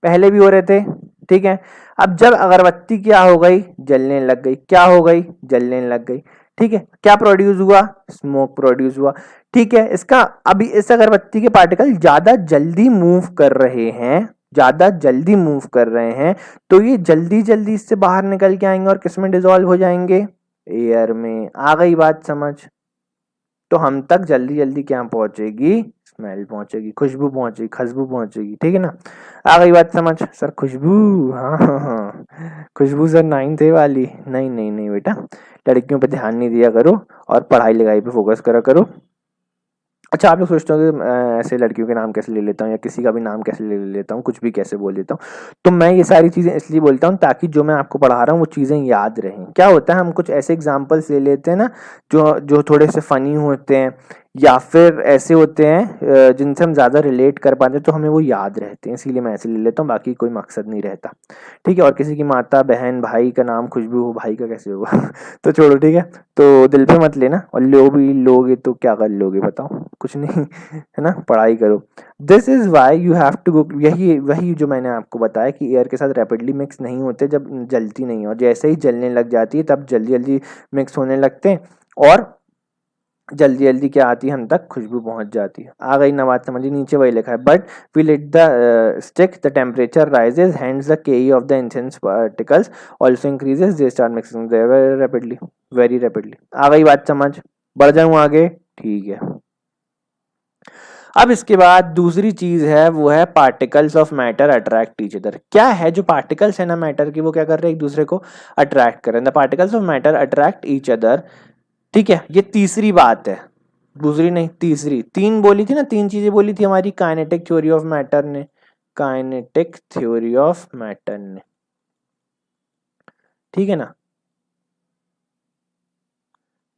पहले भी हो रहे थे, ठीक है। अब जब अगरबत्ती क्या हो गई? जलने लग गई। क्या हो गई? जलने लग गई, ठीक है। क्या प्रोड्यूस हुआ? स्मोक प्रोड्यूस हुआ, ठीक है। इसका अभी इस अगरबत्ती के पार्टिकल ज्यादा जल्दी मूव कर रहे हैं, ज्यादा जल्दी मूव कर रहे हैं, तो ये जल्दी जल्दी इससे बाहर निकल के आएंगे और किसमें डिसॉल्व हो जाएंगे? एयर में। आ गई बात समझ? तो हम तक जल्दी जल्दी क्या पहुंचेगी? स्मेल पहुंचेगी, खुशबू पहुंचेगी, खुशबू पहुंचेगी, ठीक है ना। आ गई बात समझ? सर खुशबू, हाँ हाँ हाँ, खुशबू सर 9th ए वाली? नहीं नहीं नहीं बेटा, लड़कियों पे ध्यान नहीं दिया करो और पढ़ाई लिखाई पे फोकस करा करो। अच्छा, आप लोग सोचते हो कि ऐसे लड़कियों के नाम कैसे ले लेता हूँ, या किसी का भी नाम कैसे ले लेता हूँ, कुछ भी कैसे बोल देता हूँ। तो मैं ये सारी चीज़ें इसलिए बोलता हूँ ताकि जो मैं आपको पढ़ा रहा हूँ वो चीज़ें याद रहें। क्या होता है, हम कुछ ऐसे एग्जाम्पल्स ले लेते हैं ना जो जो थोड़े से फ़नी होते हैं, या फिर ऐसे होते हैं जिनसे हम ज़्यादा रिलेट कर पाते हैं, तो हमें वो याद रहते हैं, इसीलिए मैं ऐसे ले लेता हूँ, बाकी कोई मकसद नहीं रहता, ठीक है। और किसी की माता, बहन, भाई का नाम खुशबू हो, भाई का कैसे होगा तो छोड़ो, ठीक है। तो दिल पे मत लेना, और लो भी लोगे तो क्या कर लोगे बताओ? कुछ नहीं है ना, पढ़ाई करो। This is why you have to go. यही वही जो मैंने आपको बताया कि एयर के साथ रैपिडली मिक्स नहीं होते जब जलती नहीं है, और जैसे ही जलने लग जाती है तब जल्दी जल्दी मिक्स होने लगते हैं, और जल्दी जल्दी क्या आती है? हम तक खुशबू पहुंच जाती है। आ गई ना बात समझिए? नीचे वही लिखा है, but we let the stick, the temperature rises, hands the के of the incense particles also increases, they start mixing very rapidly, very rapidly. आ गई बात समझ? बढ़ जाऊं आगे? ठीक है। अब इसके बाद दूसरी चीज है, वो है particles of matter attract each other. क्या है, जो पार्टिकल्स है ना मैटर की, वो क्या कर रहे हैं? एक दूसरे को अट्रैक्ट कर रहे हैं। The particles of matter attract each other, ठीक है। ये तीसरी बात है, दूसरी नहीं तीसरी। तीन बोली थी ना, तीन चीजें बोली थी हमारी काइनेटिक थ्योरी ऑफ मैटर ने, काइनेटिक थ्योरी ऑफ मैटर ने, ठीक है ना,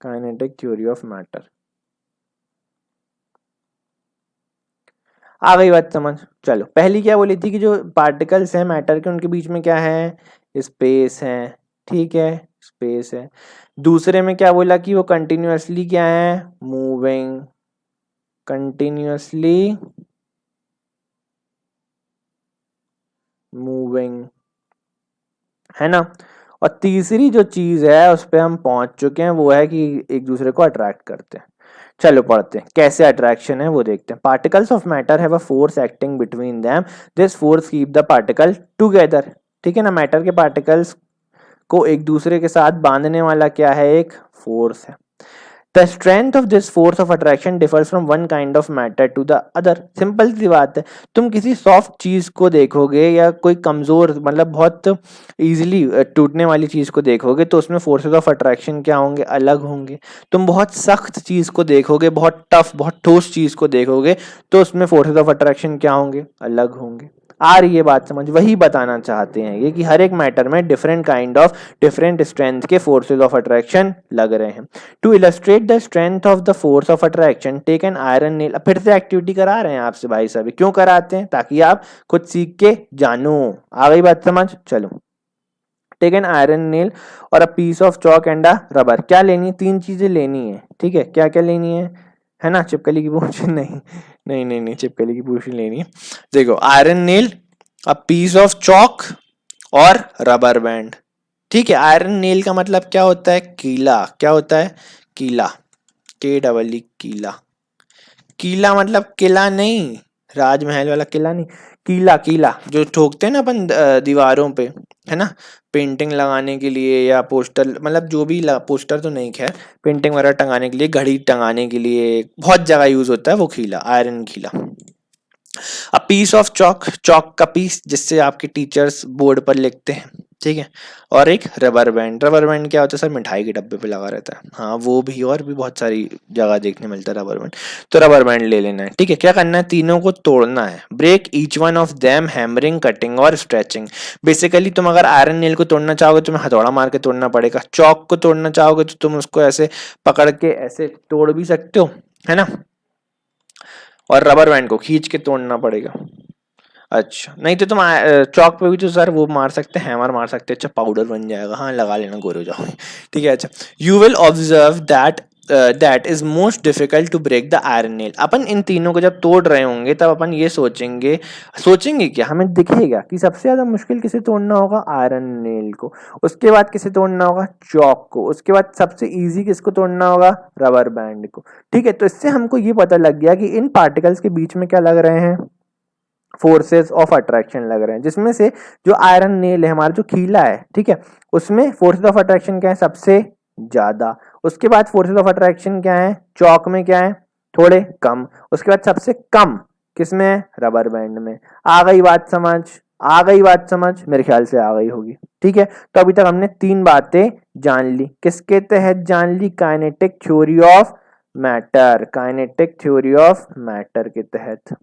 काइनेटिक थ्योरी ऑफ मैटर। आ गई बात समझ। चलो पहली क्या बोली थी कि जो पार्टिकल्स हैं मैटर के उनके बीच में क्या है, स्पेस है, ठीक है, स्पेस है। दूसरे में क्या बोला कि वो कंटिन्यूअसली क्या है, मूविंग, कंटिन्यूअसली मूविंग, है ना। और तीसरी जो चीज है उस पर हम पहुंच चुके हैं, वो है कि एक दूसरे को अट्रैक्ट करते हैं। चलो पढ़ते हैं कैसे अट्रैक्शन है वो देखते हैं। Particles of matter have a force acting between them, this force keep the particle together, ठीक है ना। मैटर के पार्टिकल्स को एक दूसरे के साथ बांधने वाला क्या है, एक फोर्स है। The strength of this force of attraction differs from one kind of matter to the other. Simple सी बात है, तुम किसी सॉफ्ट चीज को देखोगे या कोई कमजोर मतलब बहुत इजीली टूटने वाली चीज को देखोगे तो उसमें फोर्सेस ऑफ अट्रैक्शन क्या होंगे, अलग होंगे। तुम बहुत सख्त चीज को देखोगे, बहुत टफ बहुत ठोस चीज को देखोगे तो उसमें फोर्सेस ऑफ अट्रैक्शन क्या होंगे, अलग होंगे। आ रही है बात समझ, वही बताना चाहते हैं ये कि हर एक मैटर में different kind of different strength के फोर्सेस ऑफ अट्रैक्शन लग रहे हैं। To illustrate the strength of the force of attraction take an iron nail. फिर से एक्टिविटी करा रहे हैं आपसे भाई साहब, क्यों कराते हैं, ताकि आप खुद सीख के जानो। आ गई बात समझ। चलो टेक एन आयरन नेल और a piece of chalk and a rubber. क्या लेनी है, तीन चीजें लेनी है, ठीक है। क्या क्या लेनी है ना, चिपकली की पूंछ नहीं नहीं नहीं नहीं, चिपकली की पूंछ लेनी है। देखो iron nail, a piece of chalk और रबर बैंड, ठीक है। आयरन नेल का मतलब क्या होता है, कीला। क्या होता है, कीला, के डबल ई, कीला। कीला मतलब किला नहीं, राजमहल वाला किला नहीं, कीला, कीला जो ठोकते हैं ना अपन दीवारों पे, है ना, पेंटिंग लगाने के लिए या पोस्टर, मतलब जो भी पोस्टर तो नहीं, खैर पेंटिंग वगैरह टंगाने के लिए, घड़ी टंगाने के लिए बहुत जगह यूज होता है वो खीला, आयरन खीला। अ पीस ऑफ चौक, चौक का पीस जिससे आपके टीचर्स बोर्ड पर लिखते हैं, ठीक है। और एक रबर बैंड, रबर बैंड क्या होता है सर, मिठाई के डब्बे पे लगा रहता है, हाँ वो भी, और भी बहुत सारी जगह देखने मिलता है रबर बैंड। तो रबर बैंड ले लेना है, ठीक है। क्या करना है, तीनों को तोड़ना है। Break each one of them, hammering, cutting और स्ट्रेचिंग। बेसिकली तुम अगर आयरन नेल को तोड़ना चाहोगे तुम्हें हथौड़ा मार के तोड़ना पड़ेगा, चौक को तोड़ना चाहोगे तो तुम उसको ऐसे पकड़ के ऐसे तोड़ भी सकते हो, है ना, और रबर बैंड को खींच के तोड़ना पड़ेगा। अच्छा नहीं तो तुम चौक पे भी तो सर वो मार सकते हैं, हैमर मार सकते हैं, अच्छा पाउडर बन जाएगा, हाँ लगा लेना, गोरे हो जाओ ठीक है। अच्छा you will observe that is most difficult to break the iron nail. अपन इन तीनों को जब तोड़ रहे होंगे तब अपन ये सोचेंगे, सोचेंगे क्या, हमें दिखेगा कि सबसे ज्यादा मुश्किल किसे तोड़ना होगा, आयरन नेल को। उसके बाद किसे तोड़ना होगा, चौक को। उसके बाद सबसे इजी किसको तोड़ना होगा, रबर बैंड को, ठीक है। तो इससे हमको ये पता लग गया कि इन पार्टिकल्स के बीच में क्या लग रहे हैं, फोर्सेस ऑफ अट्रैक्शन लग रहे हैं। जिसमें से जो आयरन नेल है, हमारा जो खीला है, ठीक है, उसमें फोर्सेस ऑफ अट्रैक्शन क्या है, सबसे ज्यादा। उसके बाद फोर्सेस ऑफ अट्रैक्शन क्या है, चौक में क्या है, थोड़े कम। उसके बाद सबसे कम किसमें है, रबर बैंड में। आ गई बात समझ, आ गई बात समझ, मेरे ख्याल से आ गई होगी, ठीक है। तो अभी तक हमने तीन बातें जान ली, किसके तहत जान ली, kinetic theory of matter, kinetic theory of matter के तहत,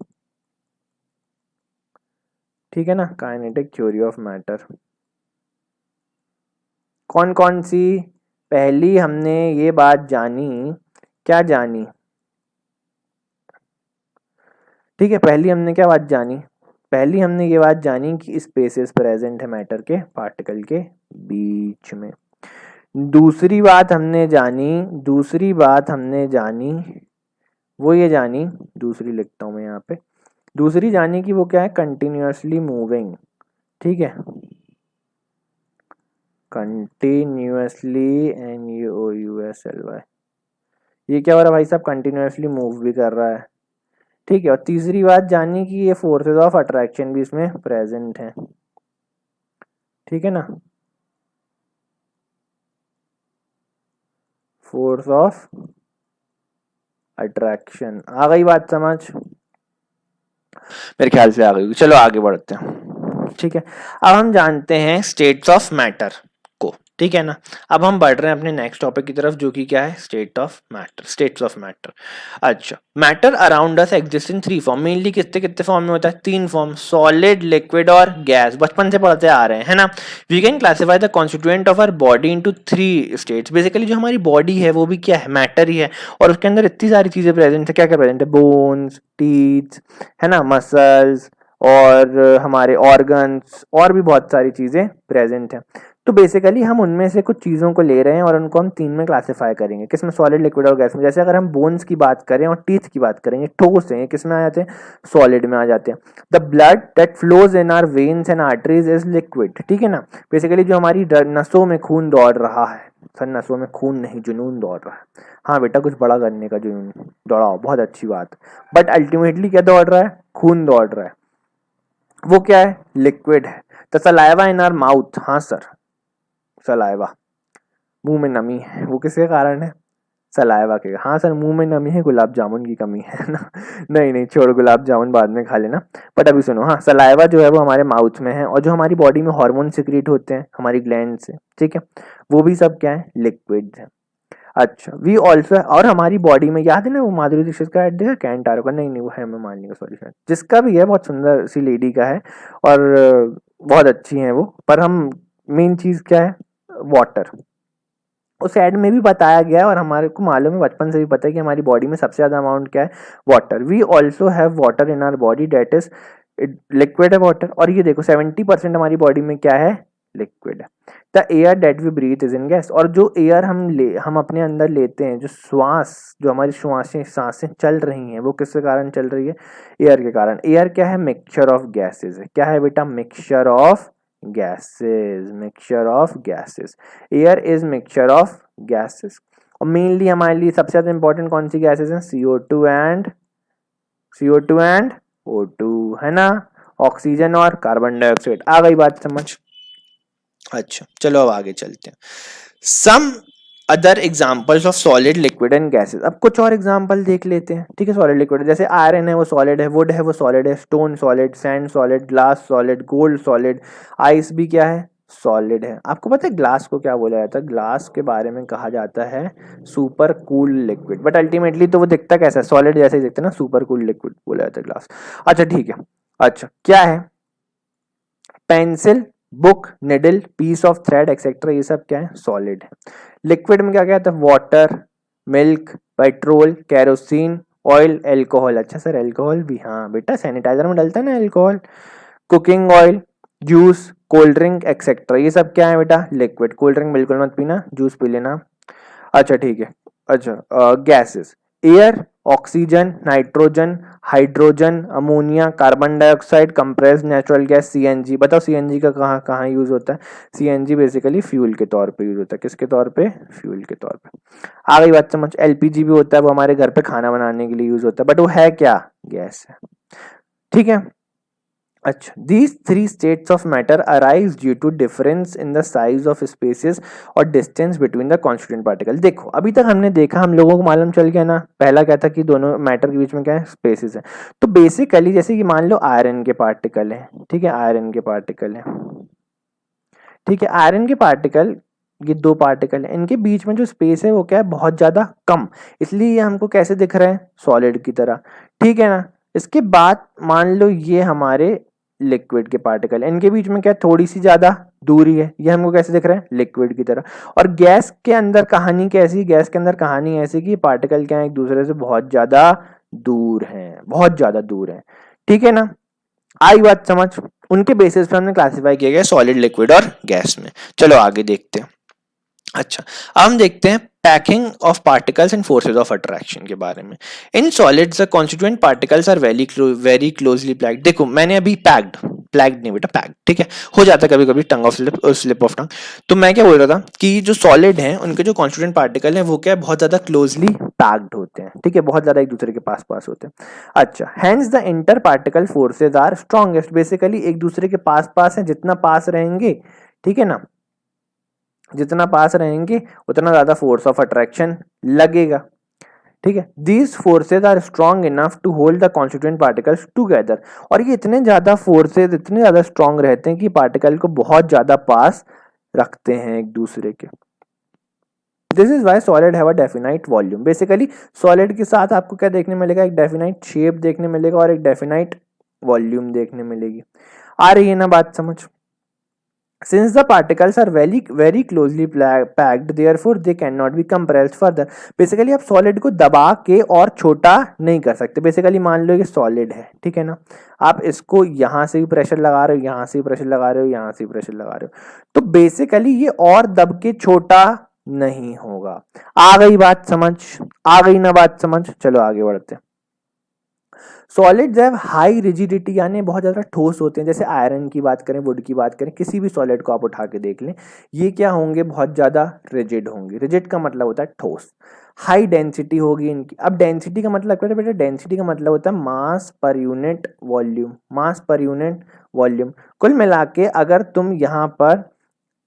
ठीक है ना, काइनेटिक थ्योरी ऑफ मैटर। कौन कौन सी, पहली हमने ये बात जानी, क्या जानी, ठीक है, पहली हमने क्या बात जानी, पहली हमने ये बात जानी कि स्पेसेस प्रेजेंट है मैटर के पार्टिकल के बीच में। दूसरी बात हमने जानी, दूसरी बात हमने जानी, वो ये जानी, दूसरी लिखता हूं मैं यहाँ पे, दूसरी जानी कि वो क्या है, कंटिन्यूअसली मूविंग, ठीक है, कंटिन्यूअसली, NUOUSLY, ये क्या हो रहा है भाई साहब, कंटिन्यूअसली मूव भी कर रहा है, ठीक है। और तीसरी बात जानी कि ये फोर्सेस ऑफ अट्रैक्शन भी इसमें प्रेजेंट है, ठीक है ना, फोर्स ऑफ अट्रैक्शन। आ गई बात समझ, मेरे ख्याल से आ गई। चलो आगे बढ़ते हैं, ठीक है। अब हम जानते हैं स्टेट्स ऑफ मैटर को, ठीक है ना। अब हम बढ़ रहे हैं अपने नेक्स्ट टॉपिक की तरफ, जो कि क्या है, स्टेट्स ऑफ मैटर। अच्छा, matter around us exist in 3 form. Mainly कितने कितने फॉर्म में होता है, 3 फॉर्म, सॉलिड, लिक्विड और गैस। बचपन से पढ़ते आ रहे हैं, है ना। We can classify the constituent of our body into 3 states. Basically जो हमारी बॉडी है वो भी क्या है, मैटर ही है, और उसके अंदर इतनी सारी चीजें प्रेजेंट है। क्या क्या प्रेजेंट है, बोन्स, टीथ, है ना, मसल्स, और हमारे ऑर्गन्स, और भी बहुत सारी चीजें प्रेजेंट है। तो बेसिकली हम उनमें से कुछ चीज़ों को ले रहे हैं और उनको हम 3 में क्लासिफाई करेंगे, किसमें, सॉलिड, लिक्विड और गैस में। जैसे अगर हम बोन्स की बात करें और टीथ की बात करें, ये ठोस हैं, किसमें आ जाते हैं, सॉलिड में आ जाते हैं। The blood that flows in our veins and arteries is liquid, ठीक है ना। बेसिकली जो हमारी नसों में खून दौड़ रहा है, सर नसों में खून नहीं, जुनून दौड़ रहा है। हाँ बेटा, कुछ बड़ा करने का जुनून, दौड़ाओ, बहुत अच्छी बात। बट अल्टीमेटली क्या दौड़ रहा है, खून दौड़ रहा है, वो क्या है, लिक्विड है। The saliva in our mouth, हाँ सर, सलाइवा, मुंह में नमी है, वो किसके कारण है, सलाइवा के। हाँ सर, मुंह में नमी है, गुलाब जामुन की कमी है ना। नहीं नहीं, छोड़, गुलाब जामुन बाद में खा लेना। बट अभी सुनो, हाँ, सलाइवा जो है वो हमारे माउथ में है, और जो हमारी बॉडी में हार्मोन सिक्रीट होते हैं हमारी ग्लैंड से, ठीक है, वो भी सब क्या है, लिक्विड है। अच्छा, वी ऑल्सो, और हमारी बॉडी में, याद है ना वो माधुरी दीक्षित का ऐड देखा, कैंट आरो का, नहीं नहीं वो है मैं माननी का, सॉरी शायद, जिसका भी है, बहुत सुंदर सी लेडी का है, और बहुत अच्छी है वो। पर हम, मेन चीज क्या है, वाटर। उस एड में भी बताया गया है, और हमारे को मालूम है, बचपन से भी पता है कि हमारी बॉडी में सबसे ज्यादा अमाउंट क्या है, water. We also have water in our body, that is liquid है वाटर। और ये देखो 70% हमारी बॉडी में क्या है, लिक्विड है। The air that we breathe is in gas. और जो एयर हम अपने अंदर लेते हैं, जो श्वास, जो हमारी सांसें चल रही हैं, वो किसके कारण चल रही है, एयर के कारण। एयर क्या है, मिक्सचर ऑफ गैसेज है। क्या है बेटा, mixture of gases, mixture of gases. Air is mixture of gases. और मेनली हमारे लिए सबसे ज्यादा इंपॉर्टेंट कौन सी गैसेज हैं, CO2 एंड O2, है ना, ऑक्सीजन और कार्बन डाइऑक्साइड। आ गई बात समझ। अच्छा चलो अब आगे चलते हैं। Some other examples of solid, liquid and gases. अब कुछ और एग्जाम्पल देख लेते हैं, ठीक है। सॉलिड, लिक्विड, जैसे आयरन है वो सॉलिड है, वुड है वो सॉलिड है, stone solid, sand solid, glass solid, gold solid, ice भी क्या है, सॉलिड है। आपको पता है ग्लास को क्या बोला जाता है, ग्लास के बारे में कहा जाता है super cool liquid. But ultimately तो वो दिखता कैसा है, सॉलिड जैसे ही दिखता है ना, सुपर कूल लिक्विड बोला जाता है ग्लास। अच्छा ठीक है। अच्छा क्या है, pencil, book, needle, piece of thread etcetera, ये सब क्या है, सॉलिड है। लिक्विड में क्या क्या आता है, water, milk, petrol, kerosene, oil, alcohol. अच्छा सर एल्कोहल भी, हाँ बेटा सैनिटाइजर में डलता है ना alcohol. Cooking oil, juice, cold drink etcetera, ये सब क्या है बेटा, लिक्विड। कोल्ड ड्रिंक बिल्कुल मत पीना, जूस पी लेना। अच्छा ठीक है। अच्छा gases, air, oxygen, nitrogen, hydrogen, ammonia, carbon dioxide, compressed natural gas, CNG. बताओ सीएनजी का कहाँ कहाँ यूज होता है, सीएनजी बेसिकली फ्यूल के तौर पे यूज होता है। किसके तौर पे, फ्यूल के तौर पे। आ गई बात समझ। एलपीजी भी होता है, वो हमारे घर पे खाना बनाने के लिए यूज होता है, बट वो है क्या, गैस है, ठीक है। अच्छा, these 3 states of matter arise due to difference in the size of spaces और distance between the constituent particle। देखो अभी तक हमने देखा, हम लोगों को मालूम चल गया ना, पहला क्या था कि दोनों मैटर के बीच में क्या है, स्पेसेस है। तो बेसिकली जैसे कि मान लो आयरन के पार्टिकल है, ठीक है, आयरन के पार्टिकल है, ठीक है, आयरन के पार्टिकल, ये 2 पार्टिकल है, इनके बीच में जो स्पेस है वो क्या है, बहुत ज्यादा कम, इसलिए ये हमको कैसे दिख रहा है, सॉलिड की तरह, ठीक है ना। इसके बाद मान लो ये हमारे लिक्विड के पार्टिकल, इनके बीच में क्या थोड़ी सी ज्यादा दूरी है, ये हमको कैसे दिख रहा है, लिक्विड की तरह। और गैस के अंदर कहानी कैसी, गैस के अंदर कहानी ऐसी कि पार्टिकल क्या है, एक दूसरे से बहुत ज्यादा दूर है, बहुत ज्यादा दूर है, ठीक है ना। आई बात समझ। उनके बेसिस पे हमने क्लासिफाई किया गया सॉलिड, लिक्विड और गैस में। चलो आगे देखते हैं। अच्छा, अब हम देखते हैं packing of particles and forces of attraction के बारे में। In solids the constituent particles are very closely packed. देखो मैंने अभी प्लैग्ड नहीं बेटा, पैक्ड, ठीक है, हो जाता है कभी कभी tongue of slip of tongue. तो मैं क्या बोल रहा था कि जो सॉलिड हैं उनके जो कॉन्स्टिट्यूएंट पार्टिकल हैं वो क्या है, बहुत ज्यादा क्लोजली पैक्ड होते हैं, ठीक है, बहुत ज्यादा एक दूसरे के पास पास होते हैं। अच्छा, hence the inter particle forces are strongest. Basically एक दूसरे के पास पास है, जितना पास रहेंगे, ठीक है ना, जितना पास रहेंगे उतना ज्यादा फोर्स ऑफ अट्रैक्शन लगेगा, ठीक है। These forces are strong enough to hold the constituent particles together. और ये इतने ज्यादा फोर्सेज, इतने ज्यादा स्ट्रॉन्ग रहते हैं कि पार्टिकल को बहुत ज्यादा पास रखते हैं एक दूसरे के। This is why solid have a definite volume. Basically solid के साथ आपको क्या देखने मिलेगा, एक डेफिनाइट शेप देखने मिलेगा और एक डेफिनाइट वॉल्यूम देखने मिलेगी। आ रही है ना बात समझ? Since the particles are very closely packed, therefore they cannot be compressed further. Basically आप सॉलिड को दबा के और छोटा नहीं कर सकते। बेसिकली मान लो ये सॉलिड है, ठीक है ना, आप इसको यहाँ से भी प्रेशर लगा रहे हो, यहाँ से भी प्रेशर लगा रहे हो, यहाँ से भी प्रेशर लगा रहे हो, तो बेसिकली ये और दब के छोटा नहीं होगा। आ गई बात समझ? आ गई ना बात समझ? चलो आगे बढ़ते हैं। सॉलिड्स हैव हाई रिजिडिटी, यानी बहुत ज़्यादा ठोस होते हैं। जैसे आयरन की बात करें, वुड की बात करें, किसी भी सॉलिड को आप उठा के देख लें, ये क्या होंगे, बहुत ज़्यादा रिजिड होंगे। रिजिड का मतलब होता है ठोस। हाई डेंसिटी होगी इनकी। अब डेंसिटी का मतलब क्या है बेटा? डेंसिटी का मतलब होता है मास पर यूनिट वॉल्यूम। मास पर यूनिट वॉल्यूम। कुल मिला के अगर तुम यहाँ पर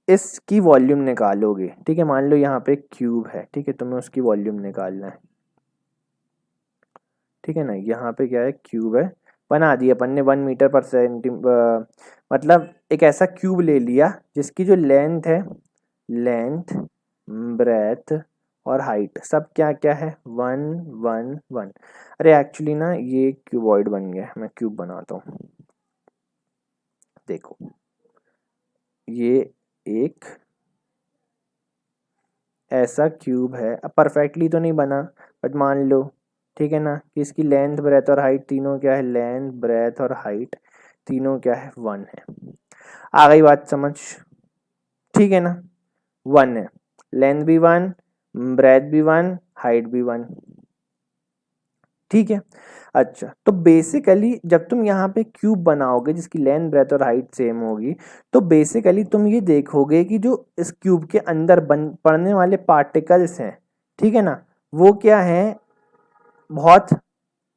इसकी वॉल्यूम निकालोगे, ठीक है, मान लो यहाँ पे क्यूब है, ठीक है, तुम्हें उसकी वॉल्यूम निकालना है, ठीक है ना, यहाँ पे क्या है, क्यूब है, बना दिया अपन ने 1 मीटर पर मतलब एक ऐसा क्यूब ले लिया जिसकी जो लेंथ है, लेंथ, ब्रेथ और हाइट सब क्या क्या है, 1 1 1। अरे एक्चुअली ना ये क्यूबॉइड बन गया, मैं क्यूब बनाता हूँ। देखो ये एक ऐसा क्यूब है, अब परफेक्टली तो नहीं बना, बट मान लो, ठीक है ना, कि इसकी लेंथ, ब्रेथ और हाइट तीनों क्या है, लेंथ, ब्रेथ और हाइट तीनों क्या है, 1 है। आ गई बात समझ? ठीक है ना, 1 है, लेंथ भी 1, ब्रेथ भी 1, हाइट भी 1, ठीक है। अच्छा, तो बेसिकली जब तुम यहाँ पे क्यूब बनाओगे जिसकी लेंथ, ब्रेथ और हाइट सेम होगी, तो बेसिकली तुम ये देखोगे कि जो इस क्यूब के अंदर बन पड़ने वाले पार्टिकल्स हैं, ठीक है ना, वो क्या है, बहुत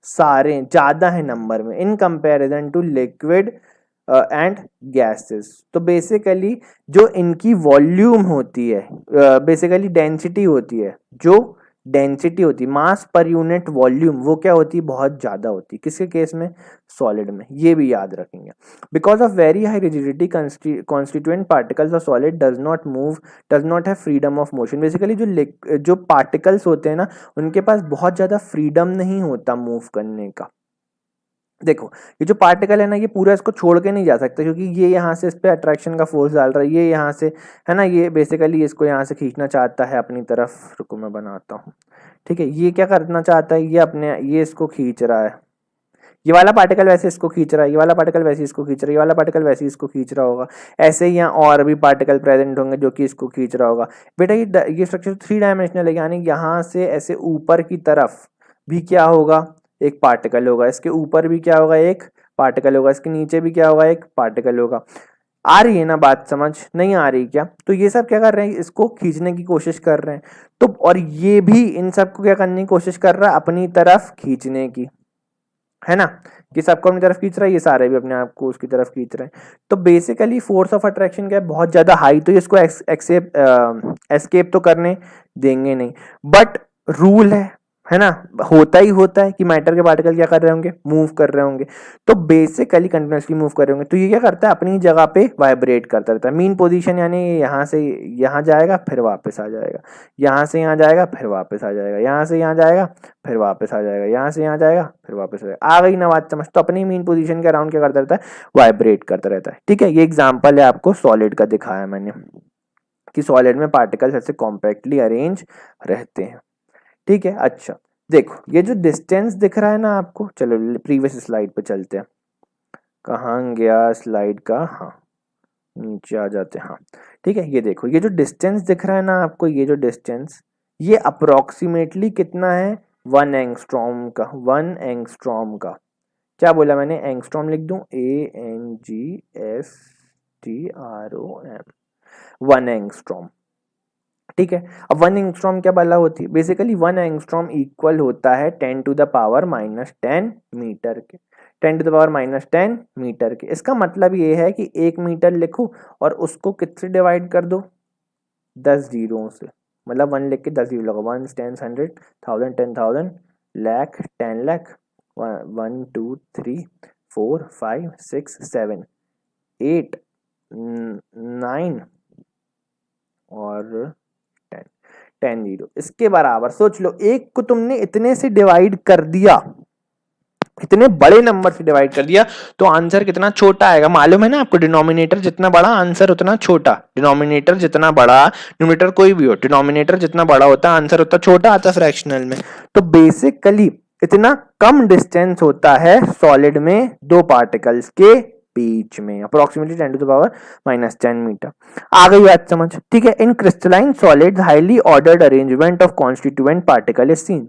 सारे, ज़्यादा है नंबर में in comparison to liquid and gases. तो बेसिकली जो इनकी वॉल्यूम होती है, बेसिकली डेंसिटी होती है, जो डेंसिटी होती है, मास पर यूनिट वॉल्यूम, वो क्या होती है, बहुत ज़्यादा होती है। किसके केस में? सॉलिड में। ये भी याद रखेंगे। Because of very high rigidity, constituent particles of solid does not move, does not have freedom of motion. Basically जो पार्टिकल्स होते हैं ना, उनके पास बहुत ज़्यादा फ्रीडम नहीं होता मूव करने का। देखो ये जो पार्टिकल है ना, ये पूरा इसको छोड़ के नहीं जा सकता, क्योंकि ये यहाँ से इस पे अट्रैक्शन का फोर्स डाल रहा है, ये यहाँ से है ना, ये बेसिकली इसको यहाँ से खींचना चाहता है अपनी तरफ। रुको मैं बनाता हूँ, ठीक है, ये क्या करना चाहता है, ये अपने, ये इसको खींच रहा है, ये वाला पार्टिकल वैसे इसको खींच रहा है, ये वाला पार्टिकल वैसे इसको खींच रहा है, ये वाला पार्टिकल वैसे इसको खींच रहा होगा। ऐसे ही यहाँ और भी पार्टिकल प्रेजेंट होंगे जो कि इसको खींच रहा होगा। बेटा ये स्ट्रक्चर 3 डायमेंशनल है, यानी यहाँ से ऐसे ऊपर की तरफ भी क्या होगा, एक पार्टिकल होगा, इसके ऊपर भी क्या होगा, एक पार्टिकल होगा, इसके नीचे भी क्या होगा, एक पार्टिकल होगा। आ रही है ना बात समझ? नहीं आ रही क्या? तो ये सब क्या कर रहे हैं, इसको खींचने की कोशिश कर रहे हैं। तो और ये भी इन सबको क्या करने की कोशिश कर रहा है, अपनी तरफ खींचने की, है ना, कि सबको अपनी तरफ खींच रहा है, ये सारे भी अपने आप को उसकी तरफ खींच रहे हैं। तो बेसिकली फोर्स ऑफ अट्रैक्शन क्या है, बहुत ज्यादा हाई, तो इसको एस्केप तो करने देंगे नहीं। बट रूल है ना, होता ही होता है कि मैटर के पार्टिकल क्या कर रहे होंगे, मूव कर रहे होंगे। तो बेसिकली कंटिन्यूसली मूव कर रहे होंगे, तो ये क्या करता है, अपनी जगह पे वाइब्रेट करता रहता है। मीन पोजीशन यानी यहाँ से यहाँ जाएगा फिर वापस आ जाएगा, यहाँ से यहाँ जाएगा फिर वापस आ जाएगा, यहाँ से यहाँ जाएगा फिर वापस आ जाएगा, यहाँ से यहाँ जाएगा फिर वापस आ जाएगा। आ गई ना बात समझ? तो अपनी मीन पोजीशन के अराउंड क्या करता रहता है, वाइब्रेट करता रहता है। ठीक है, ये एग्जांपल है आपको सॉलिड का दिखाया मैंने, कि सॉलिड में पार्टिकल्स ऐसे कॉम्पैक्टली अरेंज रहते हैं। ठीक है, अच्छा देखो ये जो डिस्टेंस दिख रहा है ना आपको, चलो प्रीवियस स्लाइड पे चलते हैं। कहाँ गया स्लाइड का, हाँ नीचे आ जाते हैं, हाँ ठीक है। ये देखो ये जो डिस्टेंस दिख रहा है ना आपको, ये जो डिस्टेंस, ये अप्रोक्सीमेटली कितना है, 1 एंगस्ट्रॉम का। 1 एंगस्ट्रॉम का क्या बोला मैंने, एंगस्ट्रॉम लिख दूं, ANGSTROM, 1 एंगस्ट्रॉम। ठीक है, अब 1 एंगस्ट्रॉम क्या बला होती है, बेसिकली 1 एंगस्ट्रॉम इक्वल होता है 10⁻⁻10 मीटर के। 10⁻⁻10 मीटर के, इसका मतलब ये है कि 1 मीटर लिखो और उसको किससे डिवाइड कर दो, 10 जीरो से, मतलब 1 लिख के 10 जीरो लगा, 1 10 100 1000 10,000 लाख 10 लाख, 1 2 3 4 5 6 7 8 9 और 10, 10 0 इसके बराबर। सोच लो, एक को तुमने इतने से डिवाइड कर दिया, इतने बड़े नंबर से डिवाइड कर दिया, तो आंसर कितना छोटा आएगा मालूम है ना आपको। डिनोमिनेटर जितना बड़ा आंसर उतना छोटा, डिनोमिनेटर जितना बड़ा, न्यूमरेटर कोई भी हो, डिनोमिनेटर जितना बड़ा होता है आंसर उतना छोटा आता है फ्रैक्शनल में। तो बेसिकली इतना कम डिस्टेंस होता है सॉलिड में दो पार्टिकल्स के बीच में, approximately 10 to the power -10 metre. आ गई बात समझ, ठीक है। In crystalline solids highly ordered arrangement of constituent particle is seen,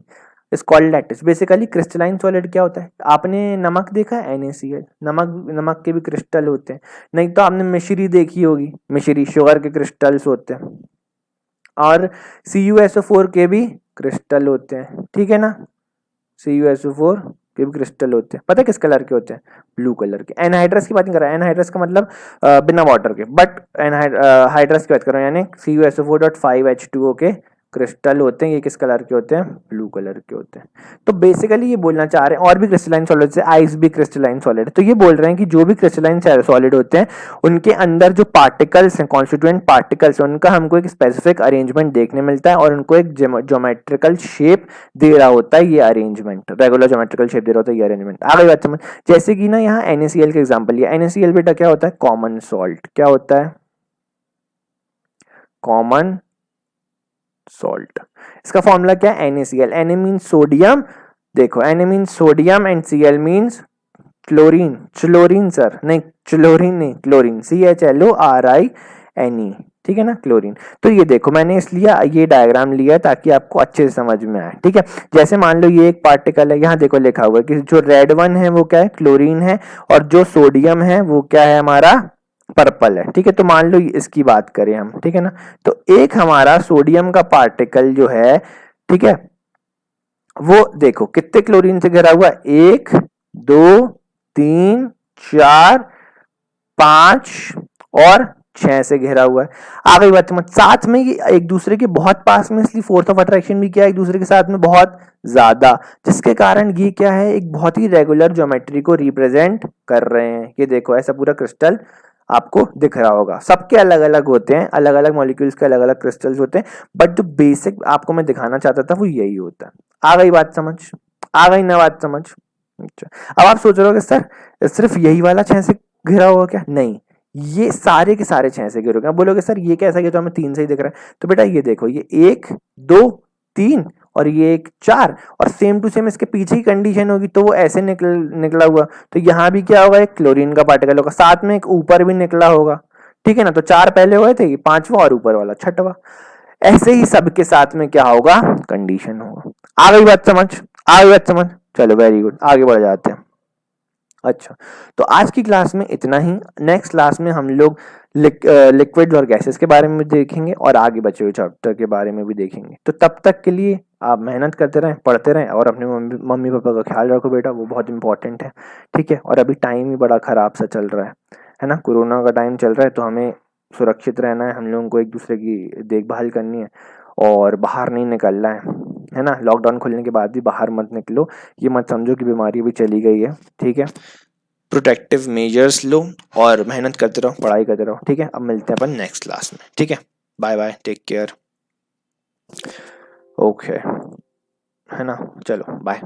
is called lattice. Basically crystalline solid क्या होता है, आपने नमक देखा है NaCl, नमक के भी क्रिस्टल होते हैं। नहीं तो आपने मिश्री देखी होगी, मिश्री शुगर के क्रिस्टल्स होते हैं, और CuSO4 के भी क्रिस्टल होते हैं, ठीक है ना। CuSO4 के भी क्रिस्टल होते हैं, पता है किस कलर के होते हैं, ब्लू कलर के। एनहाइड्रस की बात नहीं कर रहा, एनहाइड्रस का मतलब बिना वाटर के, बट हाइड्रस की बात कर रहा हूँ, यानी CuSO4.5H2O के क्रिस्टल होते हैं। ये किस कलर के होते हैं, ब्लू कलर के होते हैं। तो बेसिकली ये बोलना चाह रहे हैं, और भी क्रिस्टलाइन सॉलिड से आइस भी क्रिस्टलाइन सॉलिड है, तो ये बोल रहे हैं कि जो भी क्रिस्टलाइन सॉलिड होते हैं उनके अंदर जो पार्टिकल्स हैं, कॉन्स्टिट्यूएंट पार्टिकल्स, उनका हमको एक स्पेसिफिक अरेंजमेंट देखने मिलता है, और उनको एक ज्योमेट्रिकल शेप दे रहा होता है, ये अरेंजमेंट रेगुलर ज्योमेट्रिकल शेप दे रहा होता है, ये अरेंजमेंट। आ गई बात समझ। जैसे कि ना यहाँ NaCl का एग्जाम्पल लिया, NaCl बेटा क्या होता है, कॉमन सॉल्ट। क्या होता है, कॉमन सॉल्ट। इसका फॉर्मूला क्या है, NaCl। Na मीन्स सोडियम, देखो Na means sodium and Cl means chlorine, chlorine sir, नहीं क्लोरीन नहीं, क्लोरीन, CHLORINE, ठीक है ना, क्लोरीन। तो ये देखो मैंने इसलिए ये डायग्राम लिया ताकि आपको अच्छे से समझ में आए, ठीक है। जैसे मान लो ये एक पार्टिकल है, यहाँ देखो लिखा हुआ है कि जो रेड वन है वो क्या है, क्लोरीन है, और जो सोडियम है वो क्या है, हमारा पर्पल है, ठीक है। तो मान लो इसकी बात करें हम, ठीक है ना, तो एक हमारा सोडियम का पार्टिकल जो है, ठीक है, वो देखो कितने क्लोरीन से घिरा हुआ है, 1 2 3 4 5 और 6 से घिरा हुआ है। आ गई बात समझ। साथ में ये एक दूसरे के बहुत पास में, इसलिए फोर्स ऑफ अट्रैक्शन भी क्या है, एक दूसरे के साथ में बहुत ज्यादा, जिसके कारण ये क्या है, एक बहुत ही रेगुलर ज्योमेट्री को रिप्रेजेंट कर रहे हैं। ये देखो ऐसा पूरा क्रिस्टल आपको दिख रहा होगा। सबके अलग अलग होते हैं, अलग अलग मॉलिक्यूल्स के अलग अलग क्रिस्टल्स होते हैं, बट जो बेसिक आपको मैं दिखाना चाहता था वो यही होता है। आ गई बात समझ, आ गई ना बात समझ। अच्छा, अब आप सोच रहे हो कि सर सिर्फ यही वाला 6 से घिरा हुआ क्या, नहीं, ये सारे के सारे 6 से घिरे हुए। बोलोगे सर ये कैसा, ये तो हमें 3 से ही दिख रहा है। तो बेटा ये देखो, ये 1 2 3 और ये एक 4, और सेम टू सेम इसके पीछे ही कंडीशन होगी, तो वो ऐसे निकला हुआ। तो यहाँ भी क्या होगा, एक क्लोरीन का पार्टिकल होगा, साथ में एक ऊपर भी निकला होगा, ठीक है ना। तो 4 पहले हुए थे, पांचवा और ऊपर वाला छठवा। ऐसे ही सबके साथ में क्या होगा, कंडीशन होगा। आ गई बात समझ, आ गई बात समझ। चलो वेरी गुड, आगे बढ़ जाते हैं। अच्छा, तो आज की क्लास में इतना ही। नेक्स्ट क्लास में हम लोग लिक्विड और गैसेस के बारे में भी देखेंगे, और आगे बचे हुए चैप्टर के बारे में भी देखेंगे। तो तब तक के लिए आप मेहनत करते रहें, पढ़ते रहें, और अपने मम्मी पापा का ख्याल रखो बेटा, वो बहुत इंपॉर्टेंट है, ठीक है। और अभी टाइम ही बड़ा खराब सा चल रहा है ना, कोरोना का टाइम चल रहा है, तो हमें सुरक्षित रहना है, हम लोगों को एक दूसरे की देखभाल करनी है, और बाहर नहीं निकलना है ना। लॉकडाउन खुलने के बाद भी बाहर मत निकलो, ये मत समझो कि बीमारी भी चली गई है, ठीक है। प्रोटेक्टिव मेजर्स लो और मेहनत करते रहो, पढ़ाई करते रहो, ठीक है। अब मिलते हैं अपन नेक्स्ट क्लास में, ठीक है। Bye bye, take care, okay, है ना, चलो बाय।